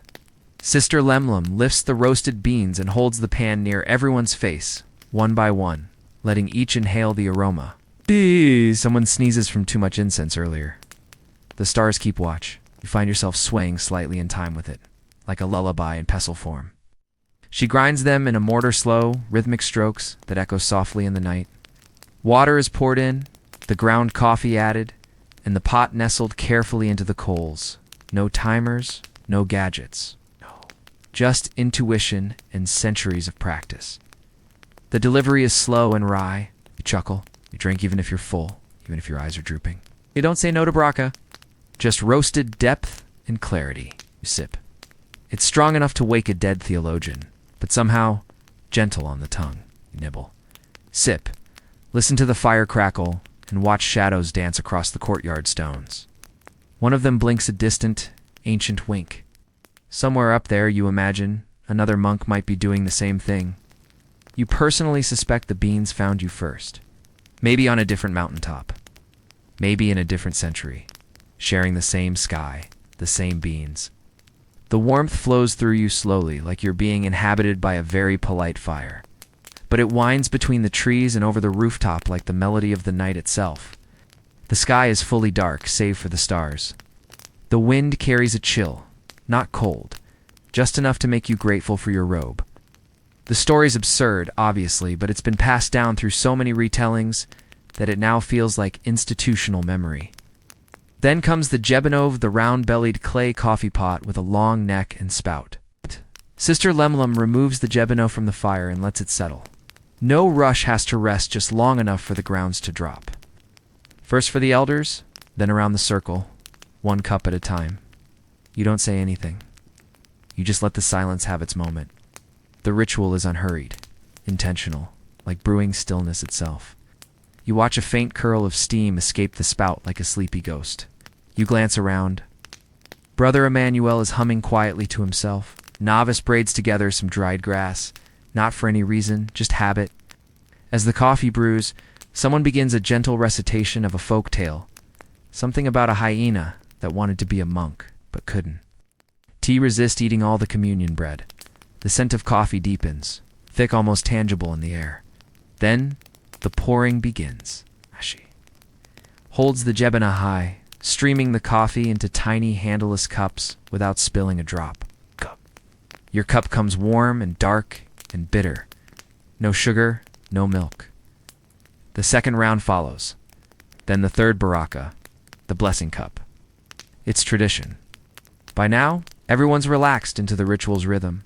Sister Lemlem lifts the roasted beans and holds the pan near everyone's face, one by one, letting each inhale the aroma. Someone sneezes from too much incense earlier. The stars keep watch. You find yourself swaying slightly in time with it, like a lullaby in pestle form. She grinds them in a mortar slow, rhythmic strokes that echo softly in the night. Water is poured in, the ground coffee added, and the pot nestled carefully into the coals. No timers, no gadgets. No. Just intuition and centuries of practice. The delivery is slow and wry. You chuckle. You drink even if you're full, even if your eyes are drooping. You don't say no to braca. Just roasted depth and clarity. You sip. It's strong enough to wake a dead theologian, but somehow gentle on the tongue. You nibble. Sip. Listen to the fire crackle and watch shadows dance across the courtyard stones. One of them blinks a distant, ancient wink. Somewhere up there, you imagine, another monk might be doing the same thing. You personally suspect the beans found you first. Maybe on a different mountaintop. Maybe in a different century. Sharing the same sky, the same beans. The warmth flows through you slowly, like you're being inhabited by a very polite fire. But it winds between the trees and over the rooftop like the melody of the night itself. The sky is fully dark, save for the stars. The wind carries a chill, not cold, just enough to make you grateful for your robe. The story's absurd, obviously, but it's been passed down through so many retellings that it now feels like institutional memory. Then comes the Jebanov, the round-bellied clay coffee pot with a long neck and spout. Sister Lemlem removes the Jebanov from the fire and lets it settle. No rush has to rest just long enough for the grounds to drop. First for the elders, then around the circle, one cup at a time. You don't say anything. You just let the silence have its moment. The ritual is unhurried, intentional, like brewing stillness itself. You watch a faint curl of steam escape the spout like a sleepy ghost. You glance around. Brother Emmanuel is humming quietly to himself. Novice braids together some dried grass, not for any reason, just habit. As the coffee brews, someone begins a gentle recitation of a folk tale, something about a hyena that wanted to be a monk, but couldn't. Tea resists eating all the communion bread. The scent of coffee deepens, thick, almost tangible in the air. Then, the pouring begins. Ashi holds the jebana high, streaming the coffee into tiny, handleless cups without spilling a drop. Cup. Your cup comes warm and dark and bitter. No sugar, no milk. The second round follows. Then the third baraka, the blessing cup. It's tradition. By now, everyone's relaxed into the ritual's rhythm.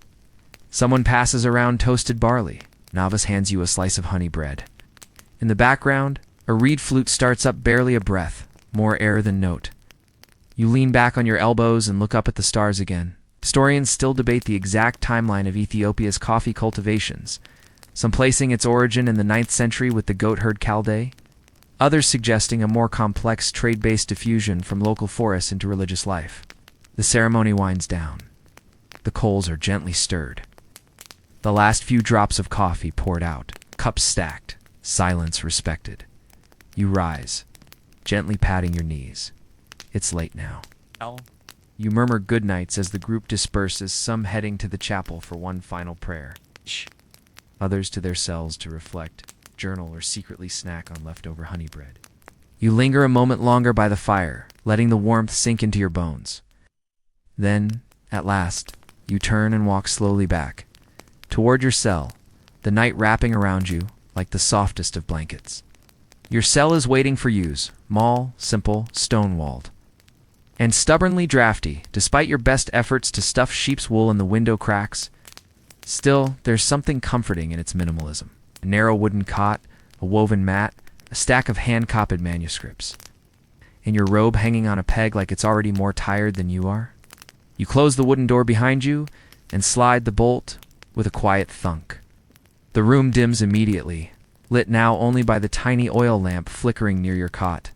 Someone passes around toasted barley. Novice hands you a slice of honey bread. In the background, a reed flute starts up, barely a breath, more air than note. You lean back on your elbows and look up at the stars again. Historians still debate the exact timeline of Ethiopia's coffee cultivations, some placing its origin in the 9th century with the goat-herd Chaldee, others suggesting a more complex trade-based diffusion from local forests into religious life. The ceremony winds down. The coals are gently stirred. The last few drops of coffee poured out, cups stacked, silence respected. You rise, gently patting your knees. It's late now. You murmur goodnights as the group disperses, some heading to the chapel for one final prayer, others to their cells to reflect, journal, or secretly snack on leftover honey bread. You linger a moment longer by the fire, letting the warmth sink into your bones. Then, at last, you turn and walk slowly back, toward your cell, the night wrapping around you like the softest of blankets. Your cell is waiting for yous, small, simple, stone-walled, and stubbornly drafty. Despite your best efforts to stuff sheep's wool in the window cracks, still, there's something comforting in its minimalism. A narrow wooden cot, a woven mat, a stack of hand-copied manuscripts, and your robe hanging on a peg like it's already more tired than you are. You close the wooden door behind you and slide the bolt with a quiet thunk. The room dims immediately, lit now only by the tiny oil lamp flickering near your cot.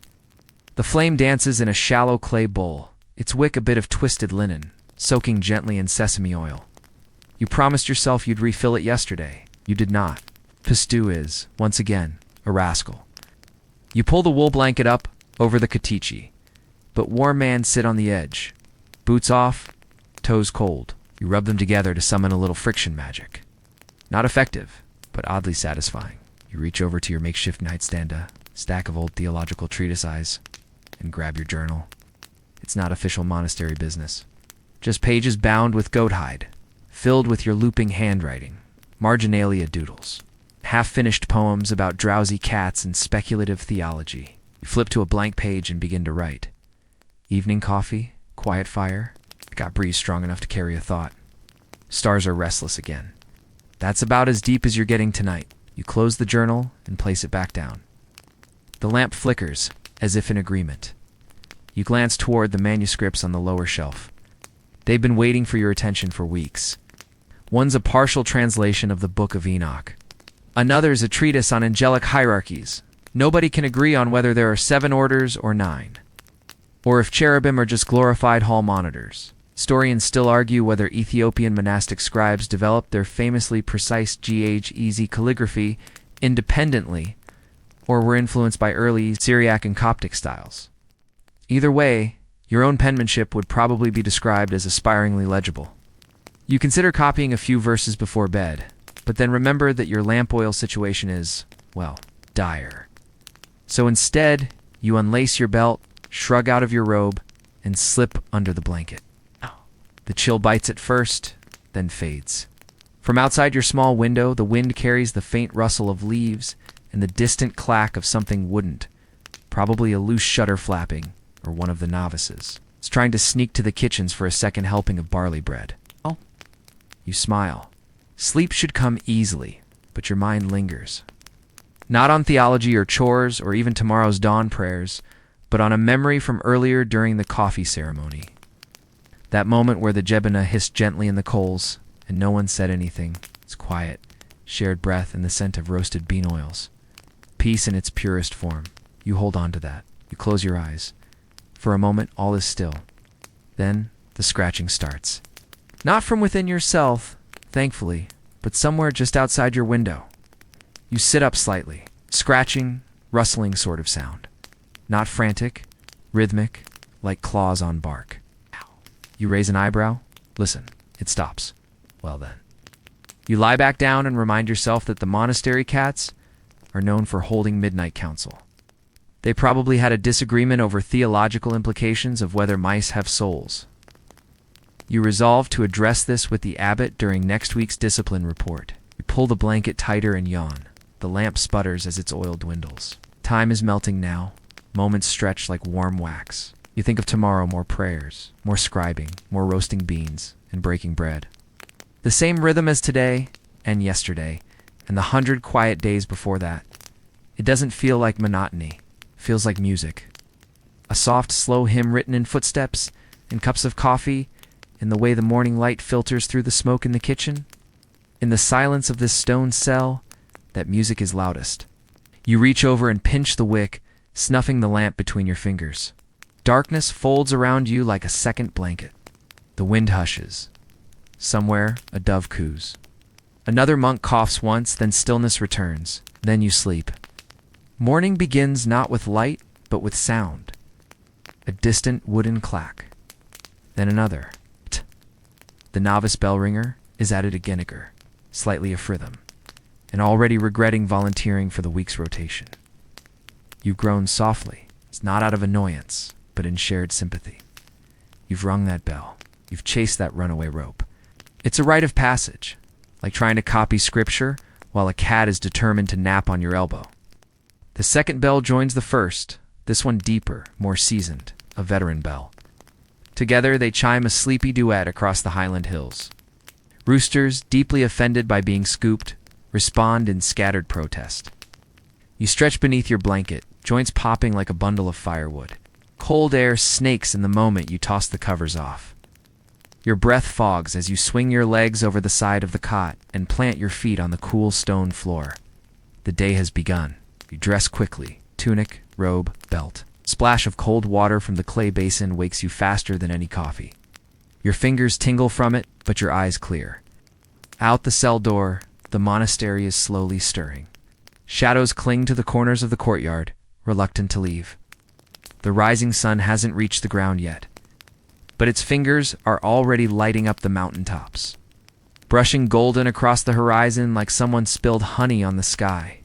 The flame dances in a shallow clay bowl, its wick a bit of twisted linen, soaking gently in sesame oil. You promised yourself you'd refill it yesterday. You did not. Pistu is, once again, a rascal. You pull the wool blanket up over the katichi, but warm man sit on the edge. Boots off, toes cold. You rub them together to summon a little friction magic. Not effective, but oddly satisfying. You reach over to your makeshift nightstand, a stack of old theological treatises, and grab your journal. It's not official monastery business. Just pages bound with goat hide, filled with your looping handwriting, marginalia doodles, half-finished poems about drowsy cats and speculative theology. You flip to a blank page and begin to write. Evening coffee, quiet fire, got breeze strong enough to carry a thought. Stars are restless again. That's about as deep as you're getting tonight. You close the journal and place it back down. The lamp flickers, as if in agreement. You glance toward the manuscripts on the lower shelf. They've been waiting for your attention for weeks. One's a partial translation of the Book of Enoch. Another's a treatise on angelic hierarchies. Nobody can agree on whether there are 7 orders or 9, or if cherubim are just glorified hall monitors. Historians still argue whether Ethiopian monastic scribes developed their famously precise easy calligraphy independently, or were influenced by early Syriac and Coptic styles. Either way, your own penmanship would probably be described as aspiringly legible. You consider copying a few verses before bed, but then remember that your lamp oil situation is, well, dire. So instead, you unlace your belt, shrug out of your robe, and slip under the blanket. The chill bites at first, then fades. From outside your small window, the wind carries the faint rustle of leaves and the distant clack of something wooden, probably a loose shutter flapping, or one of the novices. It's trying to sneak to the kitchens for a second helping of barley bread. Oh. You smile. Sleep should come easily, but your mind lingers. Not on theology or chores or even tomorrow's dawn prayers, but on a memory from earlier during the coffee ceremony. That moment where the jebana hissed gently in the coals, and no one said anything. It's quiet, shared breath, and the scent of roasted bean oils. Peace in its purest form. You hold on to that. You close your eyes. For a moment, all is still. Then, The scratching starts. Not from within yourself, thankfully, but somewhere just outside your window. You sit up slightly. Scratching, rustling sort of sound. Not frantic, rhythmic, like claws on bark. You raise an eyebrow. Listen, it stops. Well then. You lie back down and remind yourself that the monastery cats are known for holding midnight council. They probably had a disagreement over theological implications of whether mice have souls. You resolve to address this with the abbot during next week's discipline report. You pull the blanket tighter and yawn. The lamp sputters as its oil dwindles. Time is melting now. Moments stretch like warm wax. You think of tomorrow, more prayers, more scribing, more roasting beans, and breaking bread. The same rhythm as today and yesterday, and the 100 quiet days before that. It doesn't feel like monotony. It feels like music. A soft, slow hymn written in footsteps, in cups of coffee, in the way the morning light filters through the smoke in the kitchen. In the silence of this stone cell, that music is loudest. You reach over and pinch the wick, snuffing the lamp between your fingers. Darkness folds around you like a second blanket. The wind hushes. Somewhere, a dove coos. Another monk coughs once, then stillness returns. Then you sleep. Morning begins not with light, but with sound. A distant wooden clack. Then another. T. The novice bell ringer is at it again, slightly afrhythm, and already regretting volunteering for the week's rotation. You groan softly. It's not out of annoyance, but in shared sympathy. You've rung that bell. You've chased that runaway rope. It's a rite of passage, like trying to copy scripture while a cat is determined to nap on your elbow. The second bell joins the first, this one deeper, more seasoned, a veteran bell. Together they chime a sleepy duet across the highland hills. Roosters, deeply offended by being scooped, respond in scattered protest. You stretch beneath your blanket, joints popping like a bundle of firewood. Cold air snakes in the moment you toss the covers off. Your breath fogs as you swing your legs over the side of the cot and plant your feet on the cool stone floor. The day has begun. You dress quickly, tunic, robe, belt. Splash of cold water from the clay basin wakes you faster than any coffee. Your fingers tingle from it, but your eyes clear. Out the cell door, the monastery is slowly stirring. Shadows cling to the corners of the courtyard, reluctant to leave. The rising sun hasn't reached the ground yet, but its fingers are already lighting up the mountaintops, brushing golden across the horizon like someone spilled honey on the sky.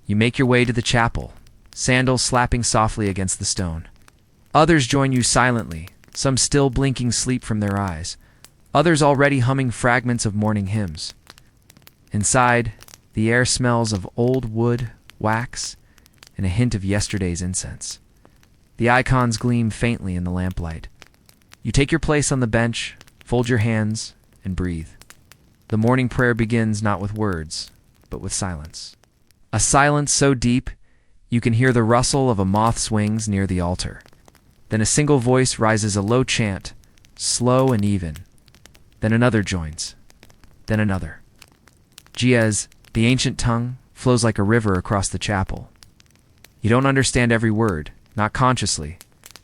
You make your way to the chapel, sandals slapping softly against the stone. Others join you silently, some still blinking sleep from their eyes, others already humming fragments of morning hymns. Inside, the air smells of old wood, wax, and a hint of yesterday's incense. The icons gleam faintly in the lamplight. You take your place on the bench, fold your hands, and breathe. The morning prayer begins not with words, but with silence. A silence so deep, you can hear the rustle of a moth's wings near the altar. Then a single voice rises a low chant, slow and even. Then another joins. Then another. Giez, the ancient tongue, flows like a river across the chapel. You don't understand every word, not consciously,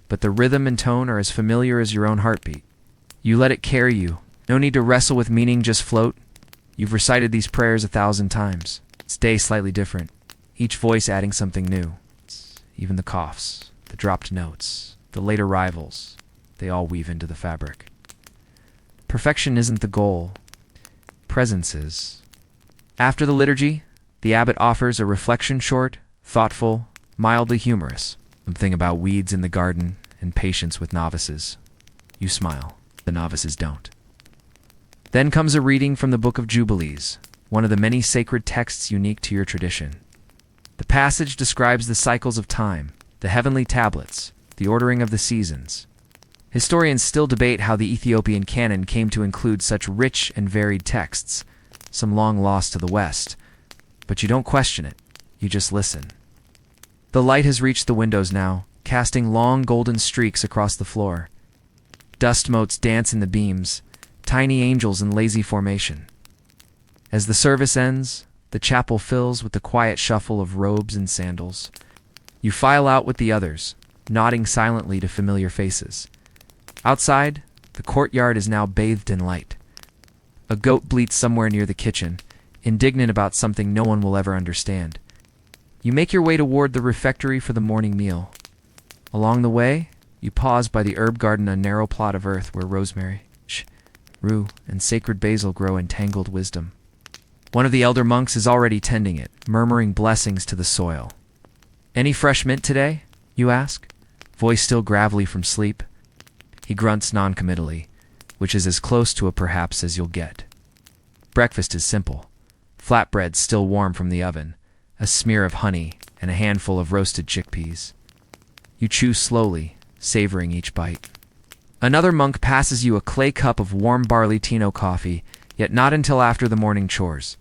but the rhythm and tone are as familiar as your own heartbeat. You let it carry you. No need to wrestle with meaning, just float. You've recited these prayers 1,000 times. Each day slightly different, each voice adding something new. Even the coughs, the dropped notes, the late arrivals, they all weave into the fabric. Perfection isn't the goal. Presence is. After the liturgy, the abbot offers a reflection short, thoughtful, mildly humorous. Something about weeds in the garden and patience with novices. You smile. The novices don't. Then comes a reading from the Book of Jubilees, one of the many sacred texts unique to your tradition. The passage describes the cycles of time, the heavenly tablets, the ordering of the seasons. Historians still debate how the Ethiopian canon came to include such rich and varied texts, some long lost to the West. But you don't question it, you just listen. The light has reached the windows now, casting long golden streaks across the floor. Dust motes dance in the beams, tiny angels in lazy formation. As the service ends, the chapel fills with the quiet shuffle of robes and sandals. You file out with the others, nodding silently to familiar faces. Outside, The courtyard is now bathed in light. A goat bleats somewhere near the kitchen, indignant about something no one will ever understand. You make your way toward the refectory for the morning meal. Along the way, you pause by the herb garden, a narrow plot of earth where rosemary, rue, and sacred basil grow in tangled wisdom. One of the elder monks is already tending it, murmuring blessings to the soil. "Any fresh mint today?" you ask, voice still gravelly from sleep. He grunts noncommittally, which is as close to a perhaps as you'll get. Breakfast is simple. Flatbread still warm from the oven, a smear of honey, and a handful of roasted chickpeas. You chew slowly, savoring each bite. Another monk passes you a clay cup of warm barley tino coffee, yet not until after the morning chores.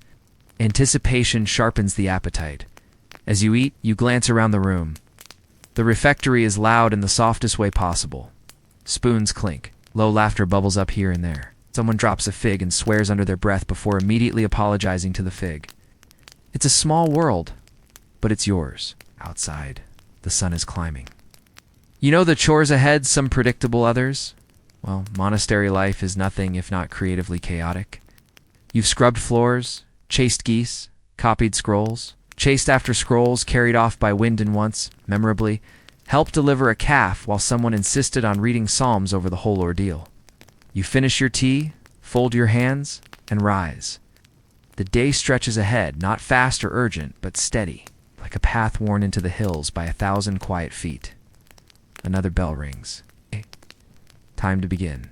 Anticipation sharpens the appetite. As you eat, you glance around the room. The refectory is loud in the softest way possible. Spoons clink. Low laughter bubbles up here and there. Someone drops a fig and swears under their breath before immediately apologizing to the fig. It's a small world, but it's yours. Outside, the sun is climbing. You know the chores ahead, some predictable, others? Well, monastery life is nothing if not creatively chaotic. You've scrubbed floors, chased geese, copied scrolls, chased after scrolls carried off by wind, and once, memorably, helped deliver a calf while someone insisted on reading psalms over the whole ordeal. You finish your tea, fold your hands, and rise. The day stretches ahead, not fast or urgent, but steady, like a path worn into the hills by 1,000 quiet feet. Another bell rings. Time to begin.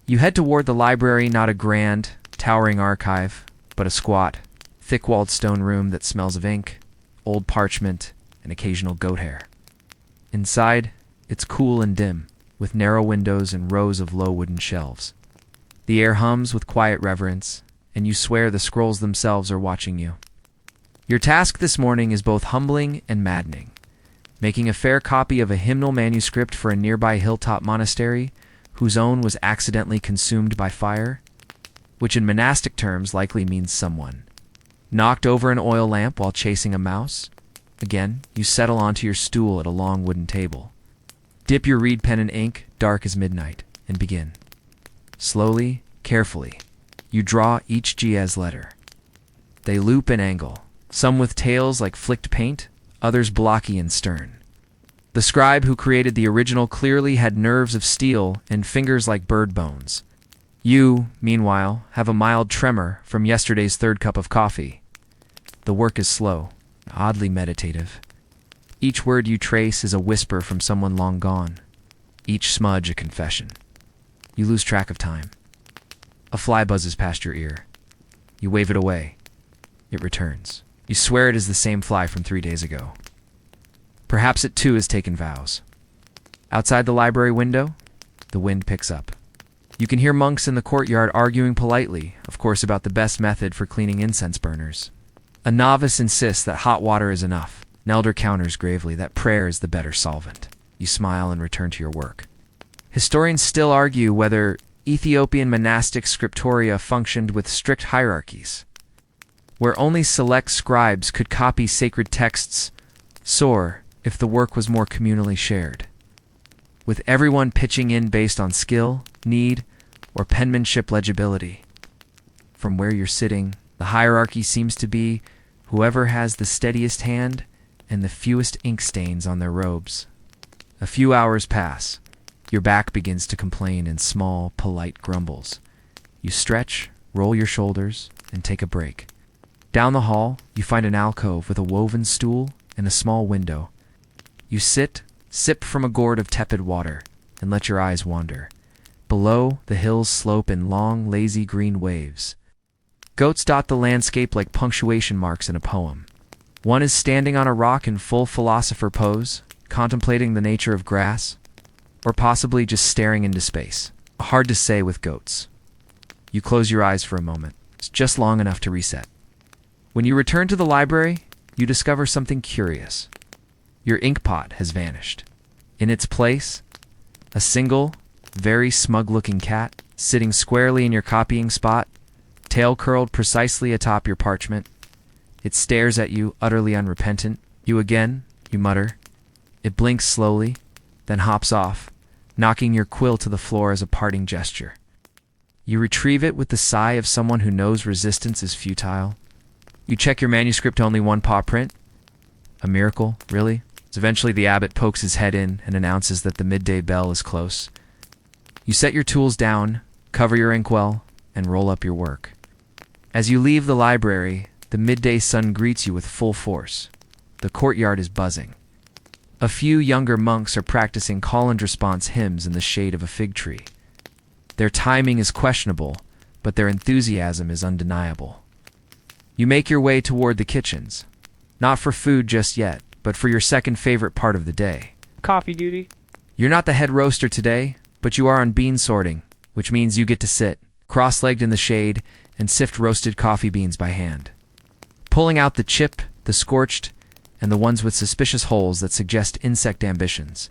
You head toward the library, not a grand, towering archive, but a squat, thick-walled stone room that smells of ink, old parchment, and occasional goat hair. Inside, it's cool and dim, with narrow windows and rows of low wooden shelves. The air hums with quiet reverence, and you swear the scrolls themselves are watching you. Your task this morning is both humbling and maddening. Making a fair copy of a hymnal manuscript for a nearby hilltop monastery, whose own was accidentally consumed by fire, which in monastic terms likely means someone. Knocked over an oil lamp while chasing a mouse. Again, you settle onto your stool at a long wooden table. Dip your reed pen in ink, dark as midnight, and begin. Slowly, carefully, you draw each Giaz letter. They loop and angle, some with tails like flicked paint, others blocky and stern. The scribe who created the original clearly had nerves of steel and fingers like bird bones. You, meanwhile, have a mild tremor from yesterday's third cup of coffee. The work is slow, oddly meditative. Each word you trace is a whisper from someone long gone. Each smudge a confession. You lose track of time. A fly buzzes past your ear. You wave it away. It returns. You swear it is the same fly from 3 days ago. Perhaps it too has taken vows. Outside the library window, the wind picks up. You can hear monks in the courtyard arguing politely, of course, about the best method for cleaning incense burners. A novice insists that hot water is enough. An elder counters gravely that prayer is the better solvent. You smile and return to your work. Historians still argue whether Ethiopian monastic scriptoria functioned with strict hierarchies, where only select scribes could copy sacred texts, soar if the work was more communally shared, with everyone pitching in based on skill, need, or penmanship legibility. From where you're sitting, the hierarchy seems to be whoever has the steadiest hand and the fewest ink stains on their robes. A few hours pass. Your back begins to complain in small, polite grumbles. You stretch, roll your shoulders, and take a break. Down the hall, you find an alcove with a woven stool and a small window. You sit, sip from a gourd of tepid water, and let your eyes wander. Below, the hills slope in long, lazy green waves. Goats dot the landscape like punctuation marks in a poem. One is standing on a rock in full philosopher pose, contemplating the nature of grass, or possibly just staring into space. Hard to say with goats. You close your eyes for a moment. It's just long enough to reset. When you return to the library, you discover something curious. Your inkpot has vanished. In its place, a single, very smug-looking cat sitting squarely in your copying spot, tail curled precisely atop your parchment. It stares at you, utterly unrepentant. You mutter. It blinks slowly, then hops off, knocking your quill to the floor as a parting gesture. You retrieve it with the sigh of someone who knows resistance is futile. You check your manuscript, only one paw print. A miracle, really? Eventually the abbot pokes his head in and announces that the midday bell is close. You set your tools down, cover your inkwell, and roll up your work. As you leave the library, the midday sun greets you with full force. The courtyard is buzzing. A few younger monks are practicing call and response hymns in the shade of a fig tree. Their timing is questionable, but their enthusiasm is undeniable. You make your way toward the kitchens. Not for food just yet, but for your second favorite part of the day. Coffee duty. You're not the head roaster today, but you are on bean sorting, which means you get to sit, cross-legged in the shade, and sift roasted coffee beans by hand. Pulling out the chip, the scorched, and the ones with suspicious holes that suggest insect ambitions.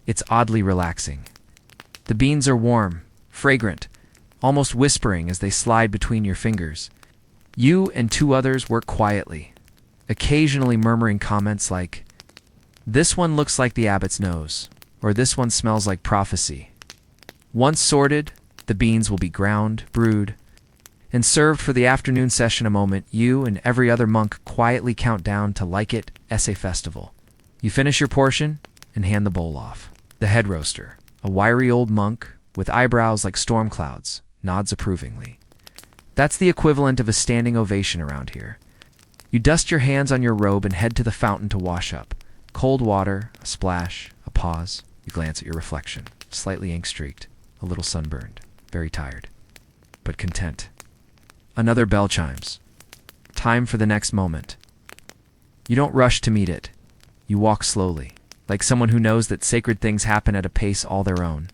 It's oddly relaxing. The beans are warm, fragrant, almost whispering as they slide between your fingers. You and two others work quietly, occasionally murmuring comments like, "This one looks like the abbot's nose," or "This one smells like prophecy." Once sorted, the beans will be ground, brewed, and served for the afternoon session. A moment you and every other monk quietly count down to like it, essay festival. You finish your portion and hand the bowl off. The head roaster, a wiry old monk with eyebrows like storm clouds, nods approvingly. That's the equivalent of a standing ovation around here. You dust your hands on your robe and head to the fountain to wash up. Cold water, a splash, a pause. You glance at your reflection, slightly ink-streaked, a little sunburned, very tired, but content. Another bell chimes. Time for the next moment. You don't rush to meet it. You walk slowly, like someone who knows that sacred things happen at a pace all their own.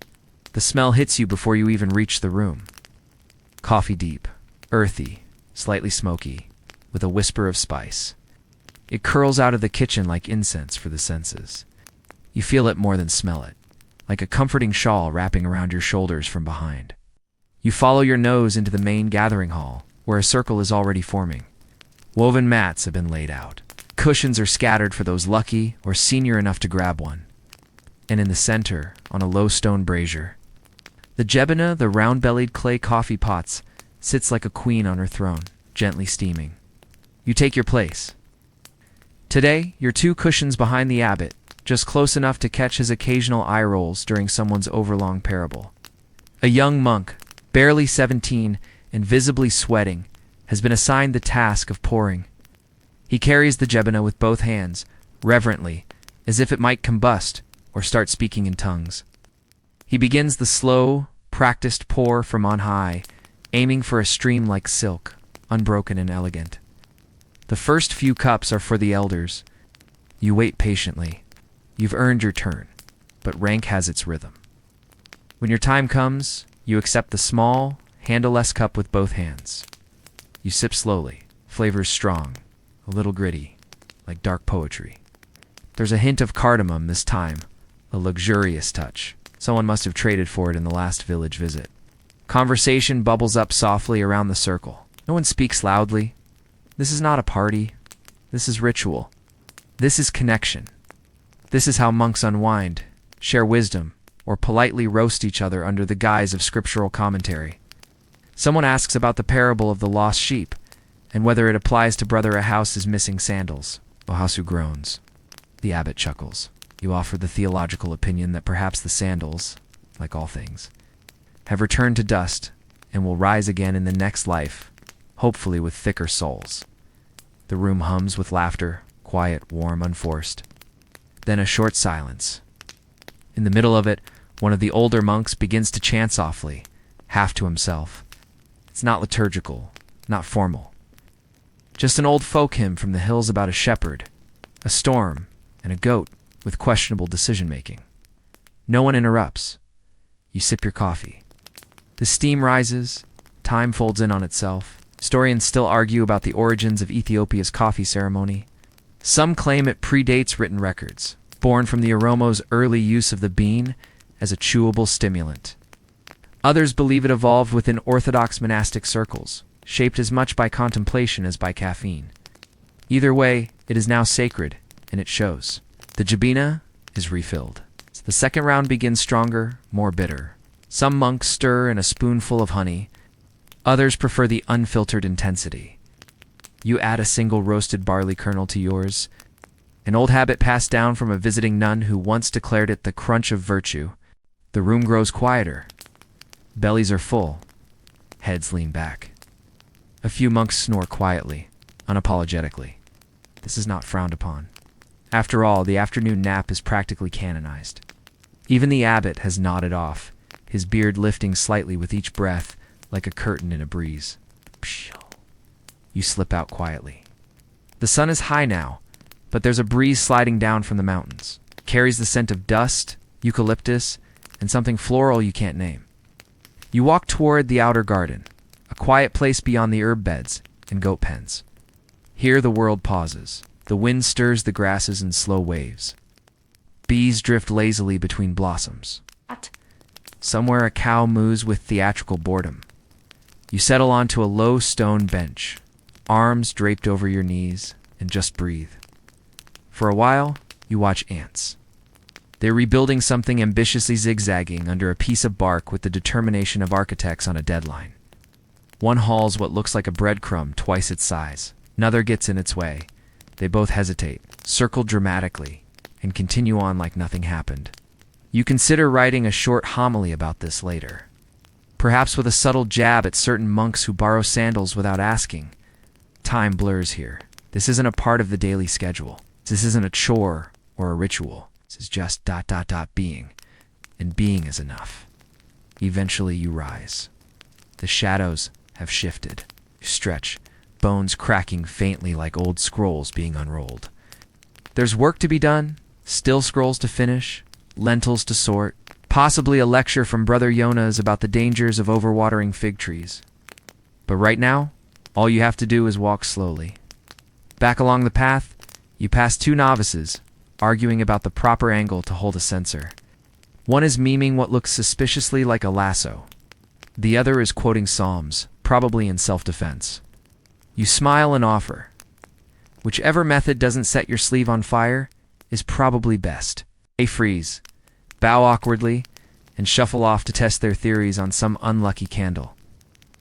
The smell hits you before you even reach the room. Coffee deep, earthy, slightly smoky, with a whisper of spice. It curls out of the kitchen like incense for the senses. You feel it more than smell it, like a comforting shawl wrapping around your shoulders from behind. You follow your nose into the main gathering hall, where a circle is already forming. Woven mats have been laid out. Cushions are scattered for those lucky or senior enough to grab one. And in the center, on a low stone brazier, the jebena, the round-bellied clay coffee pots, sits like a queen on her throne, gently steaming. You take your place. Today, you're two cushions behind the abbot, just close enough to catch his occasional eye rolls during someone's overlong parable. A young monk, barely 17 and visibly sweating, has been assigned the task of pouring. He carries the jebena with both hands, reverently, as if it might combust or start speaking in tongues. He begins the slow, practiced pour from on high, aiming for a stream like silk, unbroken and elegant. The first few cups are for the elders. You wait patiently. You've earned your turn, but rank has its rhythm. When your time comes, you accept the small, handleless cup with both hands. You sip slowly, flavors strong, a little gritty, like dark poetry. There's a hint of cardamom this time, a luxurious touch. Someone must have traded for it in the last village visit. Conversation bubbles up softly around the circle. No one speaks loudly. This is not a party. This is ritual. This is connection. This is how monks unwind, share wisdom, or politely roast each other under the guise of scriptural commentary. Someone asks about the parable of the lost sheep, and whether it applies to Brother Ahouse's missing sandals. Ohasu groans. The abbot chuckles. You offer the theological opinion that perhaps the sandals, like all things, have returned to dust and will rise again in the next life, hopefully with thicker souls. The room hums with laughter, quiet, warm, unforced. Then a short silence. In the middle of it, one of the older monks begins to chant softly, half to himself. It's not liturgical, not formal. Just an old folk hymn from the hills about a shepherd, a storm, and a goat with questionable decision-making. No one interrupts. You sip your coffee. The steam rises, time folds in on itself. Historians still argue about the origins of Ethiopia's coffee ceremony. Some claim it predates written records, born from the Oromo's early use of the bean as a chewable stimulant. Others believe it evolved within orthodox monastic circles, shaped as much by contemplation as by caffeine. Either way, it is now sacred, and it shows. The jebena is refilled. The second round begins stronger, more bitter. Some monks stir in a spoonful of honey. Others prefer the unfiltered intensity. You add a single roasted barley kernel to yours, an old habit passed down from a visiting nun who once declared it the crunch of virtue. The room grows quieter. Bellies are full. Heads lean back. A few monks snore quietly, unapologetically. This is not frowned upon. After all, the afternoon nap is practically canonized. Even the abbot has nodded off, his beard lifting slightly with each breath, like a curtain in a breeze. Pshh. You slip out quietly. The sun is high now, but there's a breeze sliding down from the mountains. It carries the scent of dust, eucalyptus, and something floral you can't name. You walk toward the outer garden, a quiet place beyond the herb beds and goat pens. Here the world pauses. The wind stirs the grasses in slow waves. Bees drift lazily between blossoms. Somewhere a cow moos with theatrical boredom. You settle onto a low stone bench, arms draped over your knees, and just breathe. For a while, you watch ants. They're rebuilding something ambitiously zigzagging under a piece of bark with the determination of architects on a deadline. One hauls what looks like a breadcrumb twice its size. Another gets in its way. They both hesitate, circle dramatically, and continue on like nothing happened. You consider writing a short homily about this later, perhaps with a subtle jab at certain monks who borrow sandals without asking. Time blurs here. This isn't a part of the daily schedule. This isn't a chore or a ritual. This is just ... being, and being is enough. Eventually you rise. The shadows have shifted. You stretch, bones cracking faintly like old scrolls being unrolled. There's work to be done, still scrolls to finish, lentils to sort, possibly a lecture from Brother Jonas about the dangers of overwatering fig trees. But right now, all you have to do is walk slowly. Back along the path, you pass two novices, arguing about the proper angle to hold a censer. One is memeing what looks suspiciously like a lasso. The other is quoting psalms, probably in self-defense. You smile and offer. Whichever method doesn't set your sleeve on fire is probably best. They freeze, bow awkwardly, and shuffle off to test their theories on some unlucky candle.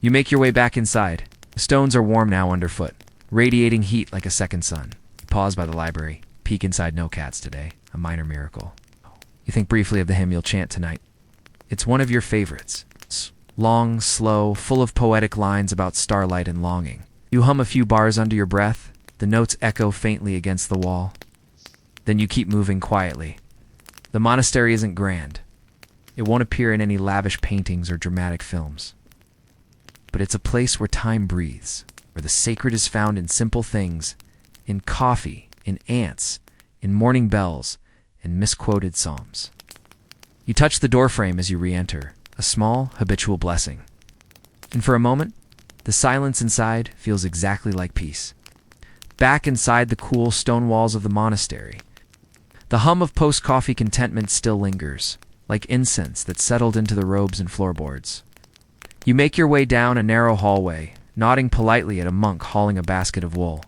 You make your way back inside. The stones are warm now underfoot, radiating heat like a second sun. You pause by the library, peek inside. No cats today, a minor miracle. You think briefly of the hymn you'll chant tonight. It's one of your favorites. It's long, slow, full of poetic lines about starlight and longing. You hum a few bars under your breath. The notes echo faintly against the wall. Then you keep moving quietly. The monastery isn't grand. It won't appear in any lavish paintings or dramatic films. But it's a place where time breathes, where the sacred is found in simple things, in coffee, in ants, in morning bells, and misquoted psalms. You touch the doorframe as you re-enter, a small, habitual blessing. And for a moment, the silence inside feels exactly like peace. Back inside the cool stone walls of the monastery, the hum of post-coffee contentment still lingers, like incense that settled into the robes and floorboards. You make your way down a narrow hallway, nodding politely at a monk hauling a basket of wool,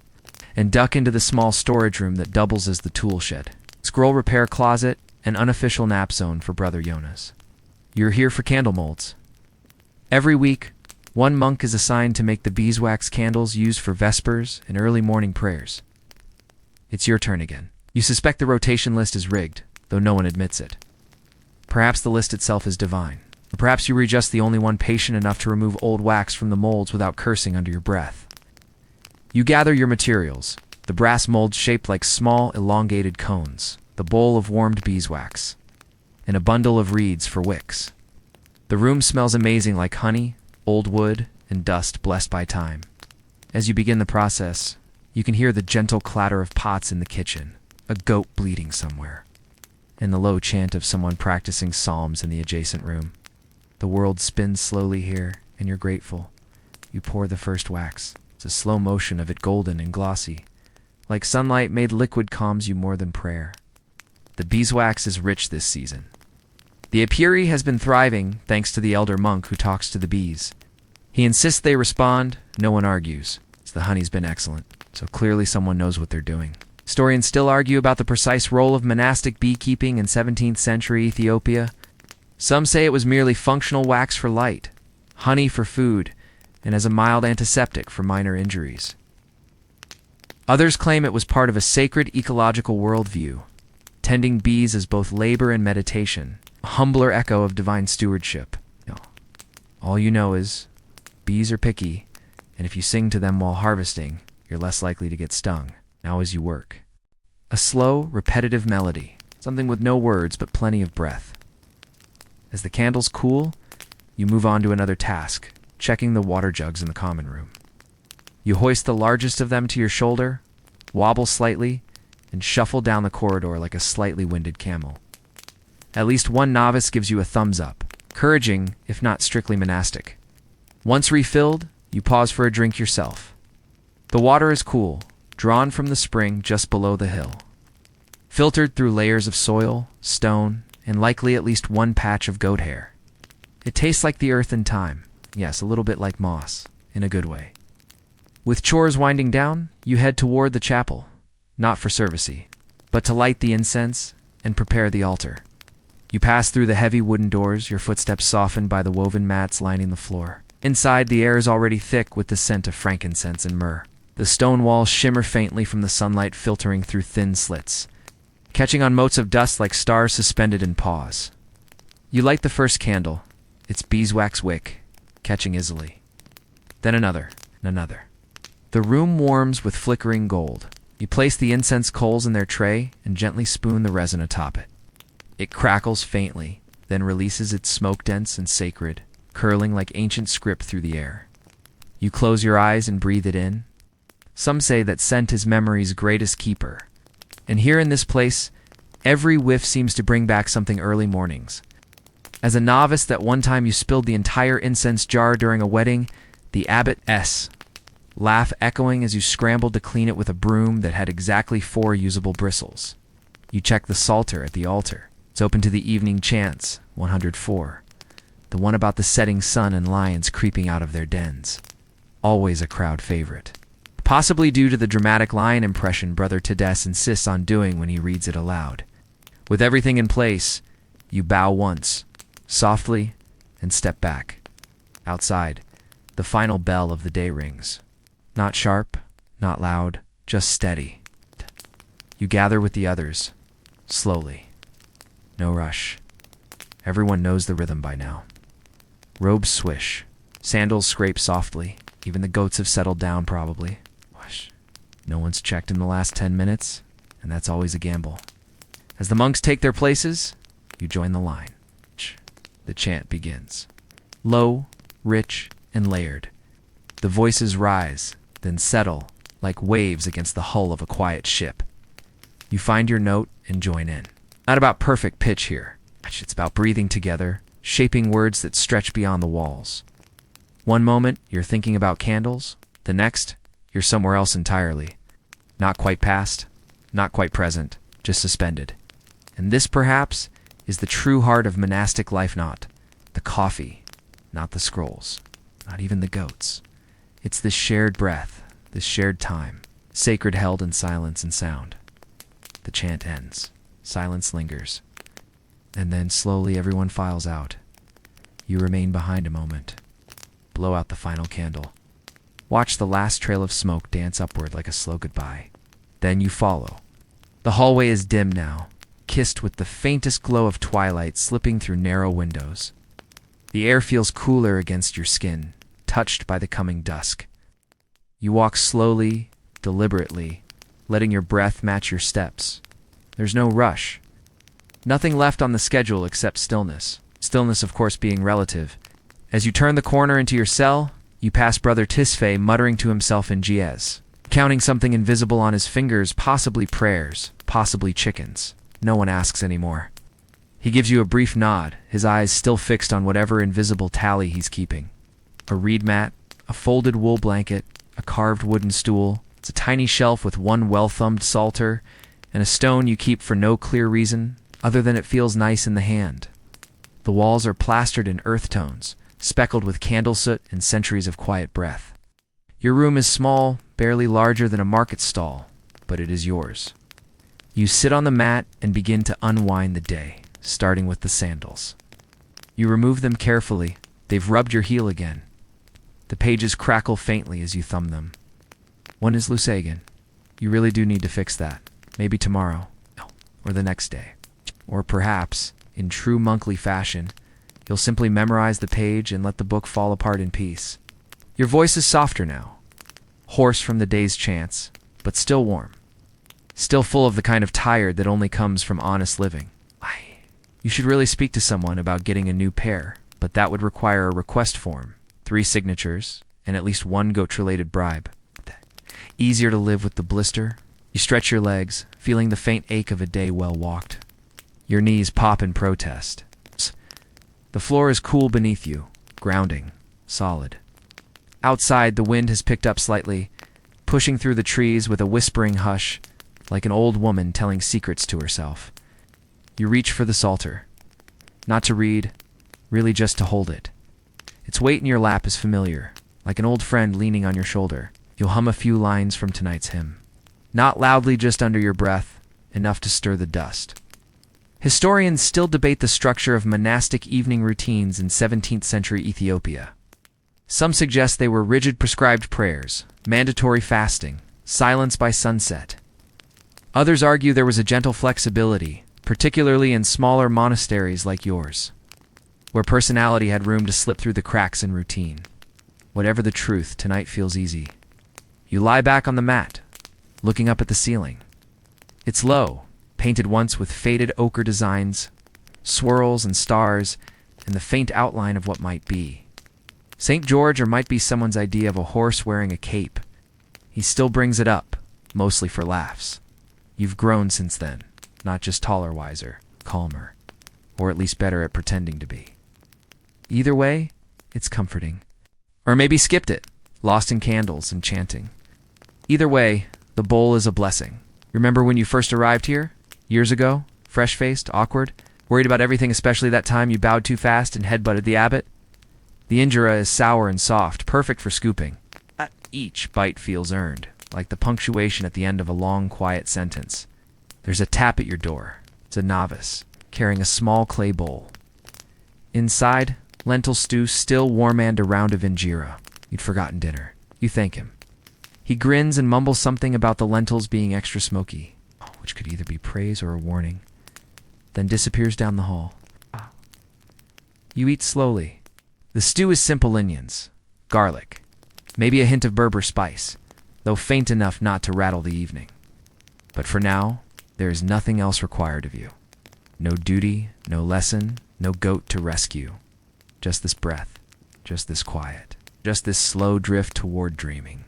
and duck into the small storage room that doubles as the tool shed, scroll repair closet, and unofficial nap zone for Brother Jonas. You're here for candle molds. Every week, one monk is assigned to make the beeswax candles used for vespers and early morning prayers. It's your turn again. You suspect the rotation list is rigged, though no one admits it. Perhaps the list itself is divine. Or perhaps you were just the only one patient enough to remove old wax from the molds without cursing under your breath. You gather your materials, the brass molds shaped like small, elongated cones, the bowl of warmed beeswax, and a bundle of reeds for wicks. The room smells amazing like honey, old wood, and dust blessed by time. As you begin the process, you can hear the gentle clatter of pots in the kitchen, a goat bleeding somewhere, and the low chant of someone practicing psalms in the adjacent room. The world spins slowly here, and you're grateful. You pour the first wax. It's a slow motion of it, golden and glossy. Like sunlight made liquid, calms you more than prayer. The beeswax is rich this season. The apiary has been thriving thanks to the elder monk who talks to the bees. He insists they respond, no one argues. The honey's been excellent, so clearly someone knows what they're doing. Historians still argue about the precise role of monastic beekeeping in 17th century Ethiopia. Some say it was merely functional wax for light, honey for food, and as a mild antiseptic for minor injuries. Others claim it was part of a sacred ecological worldview, tending bees as both labor and meditation, a humbler echo of divine stewardship. All you know is, bees are picky, and if you sing to them while harvesting, you're less likely to get stung. Now as you work. A slow, repetitive melody, something with no words but plenty of breath. As the candles cool, you move on to another task, checking the water jugs in the common room. You hoist the largest of them to your shoulder, wobble slightly, and shuffle down the corridor like a slightly winded camel. At least one novice gives you a thumbs up, encouraging, if not strictly monastic. Once refilled, you pause for a drink yourself. The water is cool, drawn from the spring just below the hill. Filtered through layers of soil, stone, and likely at least one patch of goat hair. It tastes like the earth and time. Yes, a little bit like moss, in a good way. With chores winding down, you head toward the chapel, not for service, but to light the incense and prepare the altar. You pass through the heavy wooden doors, your footsteps softened by the woven mats lining the floor. Inside, the air is already thick with the scent of frankincense and myrrh. The stone walls shimmer faintly from the sunlight filtering through thin slits, catching on motes of dust like stars suspended in pause. You light the first candle, its beeswax wick, catching easily. Then another, and another. The room warms with flickering gold. You place the incense coals in their tray and gently spoon the resin atop it. It crackles faintly, then releases its smoke dense and sacred, curling like ancient script through the air. You close your eyes and breathe it in. Some say that scent is memory's greatest keeper. And here in this place, every whiff seems to bring back something early mornings. As a novice that one time you spilled the entire incense jar during a wedding, the abbot's laugh echoing as you scrambled to clean it with a broom that had exactly 4 usable bristles. You check the psalter at the altar. It's open to the evening chants, 104. The one about the setting sun and lions creeping out of their dens. Always a crowd favorite. Possibly due to the dramatic lion impression Brother Tedesz insists on doing when he reads it aloud. With everything in place, you bow once, softly, and step back. Outside, the final bell of the day rings. Not sharp, not loud, just steady. You gather with the others, slowly. No rush. Everyone knows the rhythm by now. Robes swish, sandals scrape softly, even the goats have settled down probably. No one's checked in the last 10 minutes, and that's always a gamble. As the monks take their places, you join the line. The chant begins. Low, rich, and layered. The voices rise, then settle, like waves against the hull of a quiet ship. You find your note and join in. Not about perfect pitch here. It's about breathing together, shaping words that stretch beyond the walls. One moment, you're thinking about candles. The next, you're somewhere else entirely. Not quite past, not quite present, just suspended. And this, perhaps, is the true heart of monastic life, not the coffee, not the scrolls, not even the goats. It's this shared breath, this shared time, sacred held in silence and sound. The chant ends. Silence lingers. And then slowly everyone files out. You remain behind a moment. Blow out the final candle. Watch the last trail of smoke dance upward like a slow goodbye. Then you follow. The hallway is dim now, kissed with the faintest glow of twilight slipping through narrow windows. The air feels cooler against your skin, touched by the coming dusk. You walk slowly, deliberately, letting your breath match your steps. There's no rush. Nothing left on the schedule except stillness. Stillness, of course, being relative. As you turn the corner into your cell, you pass Brother Tisfay muttering to himself in Giez, counting something invisible on his fingers, possibly prayers, possibly chickens. No one asks anymore. He gives you a brief nod, his eyes still fixed on whatever invisible tally he's keeping. A reed mat, a folded wool blanket, a carved wooden stool. It's a tiny shelf with one well-thumbed psalter, and a stone you keep for no clear reason, other than it feels nice in the hand. The walls are plastered in earth tones, speckled with candle soot and centuries of quiet breath. Your room is small, barely larger than a market stall, but it is yours. You sit on the mat and begin to unwind the day, starting with the sandals. You remove them carefully. They've rubbed your heel again. The pages crackle faintly as you thumb them. One is loose again. You really do need to fix that. Maybe tomorrow, or the next day. Or perhaps, in true monkly fashion, you'll simply memorize the page and let the book fall apart in peace. Your voice is softer now, hoarse from the day's chance, but still warm. Still full of the kind of tired that only comes from honest living. You should really speak to someone about getting a new pair, but that would require a request form, 3 signatures, and at least 1 goat-related bribe. Easier to live with the blister. You stretch your legs, feeling the faint ache of a day well walked. Your knees pop in protest. The floor is cool beneath you, grounding, solid. Outside, the wind has picked up slightly, pushing through the trees with a whispering hush, like an old woman telling secrets to herself. You reach for the psalter. Not to read, really just to hold it. Its weight in your lap is familiar, like an old friend leaning on your shoulder. You'll hum a few lines from tonight's hymn. Not loudly, just under your breath, enough to stir the dust. Historians still debate the structure of monastic evening routines in 17th-century Ethiopia. Some suggest they were rigid prescribed prayers, mandatory fasting, silence by sunset. Others argue there was a gentle flexibility, particularly in smaller monasteries like yours, where personality had room to slip through the cracks in routine. Whatever the truth, tonight feels easy. You lie back on the mat, looking up at the ceiling. It's low, painted once with faded ochre designs, swirls and stars, and the faint outline of what might be. St. George, or might be someone's idea of a horse wearing a cape. He still brings it up, mostly for laughs. You've grown since then, not just taller, wiser, calmer, or at least better at pretending to be. Either way, it's comforting. Or maybe skipped it, lost in candles and chanting. Either way, the bowl is a blessing. Remember when you first arrived here? Years ago? Fresh-faced, awkward, worried about everything, especially that time you bowed too fast and headbutted the abbot? The injera is sour and soft, perfect for scooping. Each bite feels earned, like the punctuation at the end of a long, quiet sentence. There's a tap at your door. It's a novice, carrying a small clay bowl. Inside, lentil stew still warm and a round of injera. You'd forgotten dinner. You thank him. He grins and mumbles something about the lentils being extra smoky, which could either be praise or a warning, then disappears down the hall. You eat slowly. The stew is simple onions, garlic, maybe a hint of Berber spice, though faint enough not to rattle the evening. But for now, there is nothing else required of you. No duty, no lesson, no goat to rescue. Just this breath, just this quiet, just this slow drift toward dreaming.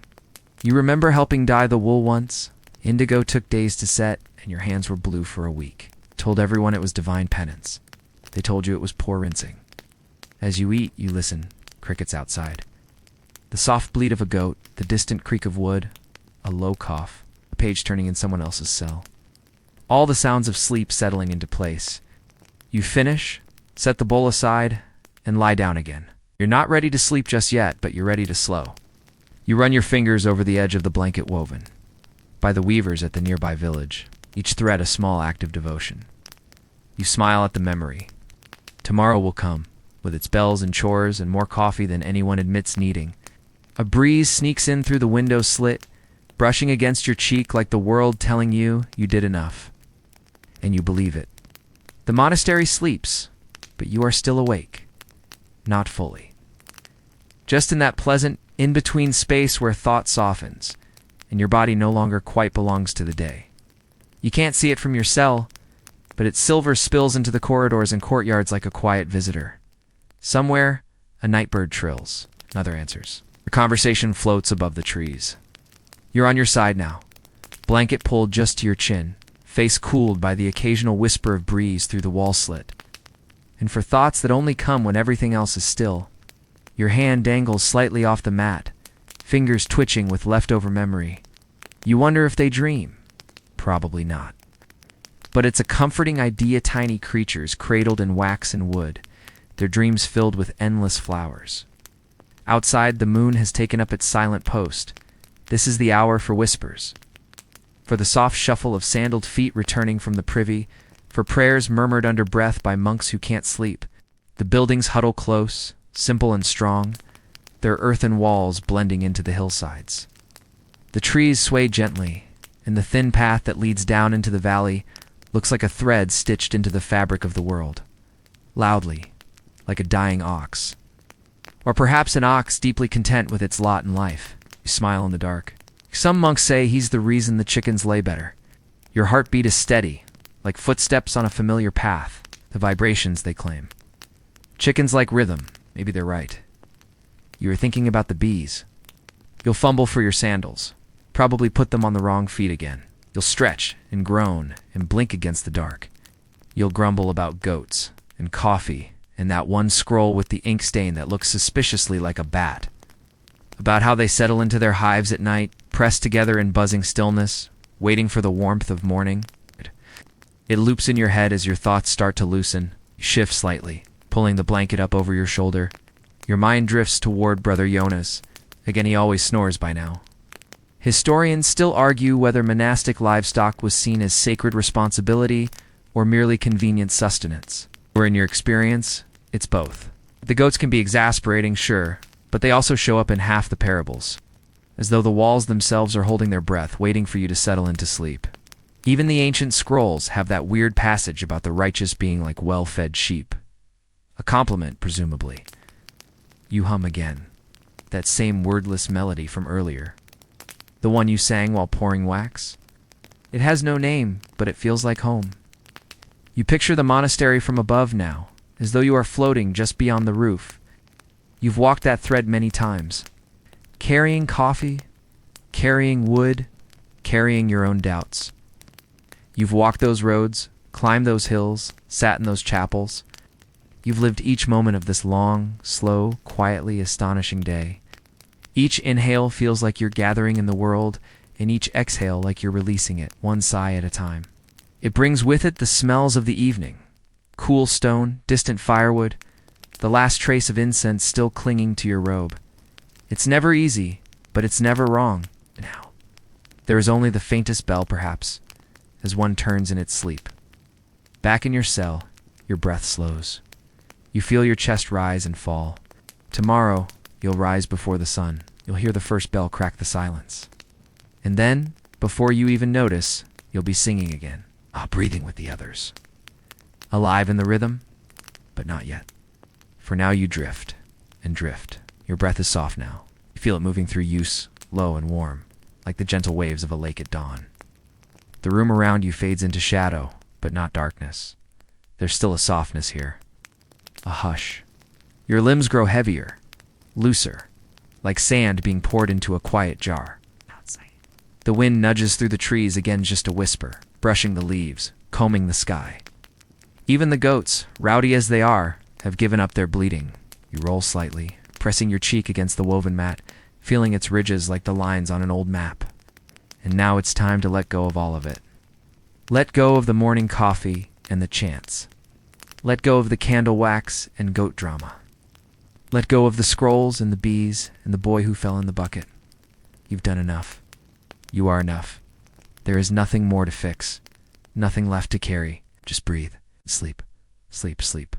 You remember helping dye the wool once? Indigo took days to set, and your hands were blue for a week. Told everyone it was divine penance. They told you it was poor rinsing. As you eat, you listen. Crickets outside. The soft bleat of a goat, the distant creak of wood, a low cough, a page turning in someone else's cell. All the sounds of sleep settling into place. You finish, set the bowl aside, and lie down again. You're not ready to sleep just yet, but you're ready to slow. You run your fingers over the edge of the blanket woven by the weavers at the nearby village, each thread a small act of devotion. You smile at the memory. Tomorrow will come, with its bells and chores and more coffee than anyone admits needing. A breeze sneaks in through the window slit, brushing against your cheek like the world telling you you did enough. And you believe it. The monastery sleeps, but you are still awake. Not fully. Just in that pleasant, in-between space where thought softens, and your body no longer quite belongs to the day. You can't see it from your cell, but its silver spills into the corridors and courtyards like a quiet visitor. Somewhere, a nightbird trills. Another answers. The conversation floats above the trees. You're on your side now, blanket pulled just to your chin, face cooled by the occasional whisper of breeze through the wall slit. And for thoughts that only come when everything else is still, your hand dangles slightly off the mat, fingers twitching with leftover memory. You wonder if they dream. Probably not. But it's a comforting idea, tiny creatures cradled in wax and wood, their dreams filled with endless flowers. Outside, the moon has taken up its silent post. This is the hour for whispers. for the soft shuffle of sandaled feet returning from the privy, for prayers murmured under breath by monks who can't sleep. The buildings huddle close, simple and strong, their earthen walls blending into the hillsides. The trees sway gently, and the thin path that leads down into the valley looks like a thread stitched into the fabric of the world, loudly, like a dying ox. Or perhaps an ox deeply content with its lot in life. You smile in the dark. Some monks say he's the reason the chickens lay better. Your heartbeat is steady, like footsteps on a familiar path, the vibrations they claim. Chickens like rhythm, maybe they're right. You are thinking about the bees. You'll fumble for your sandals, probably put them on the wrong feet again. You'll stretch and groan and blink against the dark. You'll grumble about goats and coffee and that one scroll with the ink stain that looks suspiciously like a bat. About how they settle into their hives at night, pressed together in buzzing stillness, waiting for the warmth of morning. It loops in your head as your thoughts start to loosen. You shift slightly, pulling the blanket up over your shoulder. Your mind drifts toward Brother Jonas. Again, he always snores by now. Historians still argue whether monastic livestock was seen as sacred responsibility or merely convenient sustenance. Or in your experience, it's both. The goats can be exasperating, sure, but they also show up in half the parables, as though the walls themselves are holding their breath, waiting for you to settle into sleep. Even the ancient scrolls have that weird passage about the righteous being like well-fed sheep. A compliment, presumably. You hum again. That same wordless melody from earlier. The one you sang while pouring wax. It has no name, but it feels like home. You picture the monastery from above now, as though you are floating just beyond the roof. You've walked that thread many times. Carrying coffee, carrying wood, carrying your own doubts. You've walked those roads, climbed those hills, sat in those chapels. You've lived each moment of this long, slow, quietly astonishing day. Each inhale feels like you're gathering in the world, and each exhale like you're releasing it, one sigh at a time. It brings with it the smells of the evening. Cool stone, distant firewood, the last trace of incense still clinging to your robe. It's never easy, but it's never wrong. Now, there is only the faintest bell, perhaps, as one turns in its sleep. Back in your cell, your breath slows. You feel your chest rise and fall. Tomorrow, you'll rise before the sun. You'll hear the first bell crack the silence. And then, before you even notice, you'll be singing again. Breathing with the others. Alive in the rhythm, but not yet. For now you drift and drift. Your breath is soft now. You feel it moving through you, low and warm, like the gentle waves of a lake at dawn. The room around you fades into shadow, but not darkness. There's still a softness here. A hush. Your limbs grow heavier, looser, like sand being poured into a quiet jar. Outside. The wind nudges through the trees, again just a whisper, brushing the leaves, combing the sky. Even the goats, rowdy as they are, have given up their bleating. You roll slightly, pressing your cheek against the woven mat, feeling its ridges like the lines on an old map. And now it's time to let go of all of it. Let go of the morning coffee and the chants. Let go of the candle wax and goat drama. Let go of the scrolls and the bees and the boy who fell in the bucket. You've done enough. You are enough. There is nothing more to fix, nothing left to carry. Just breathe, sleep, sleep, sleep.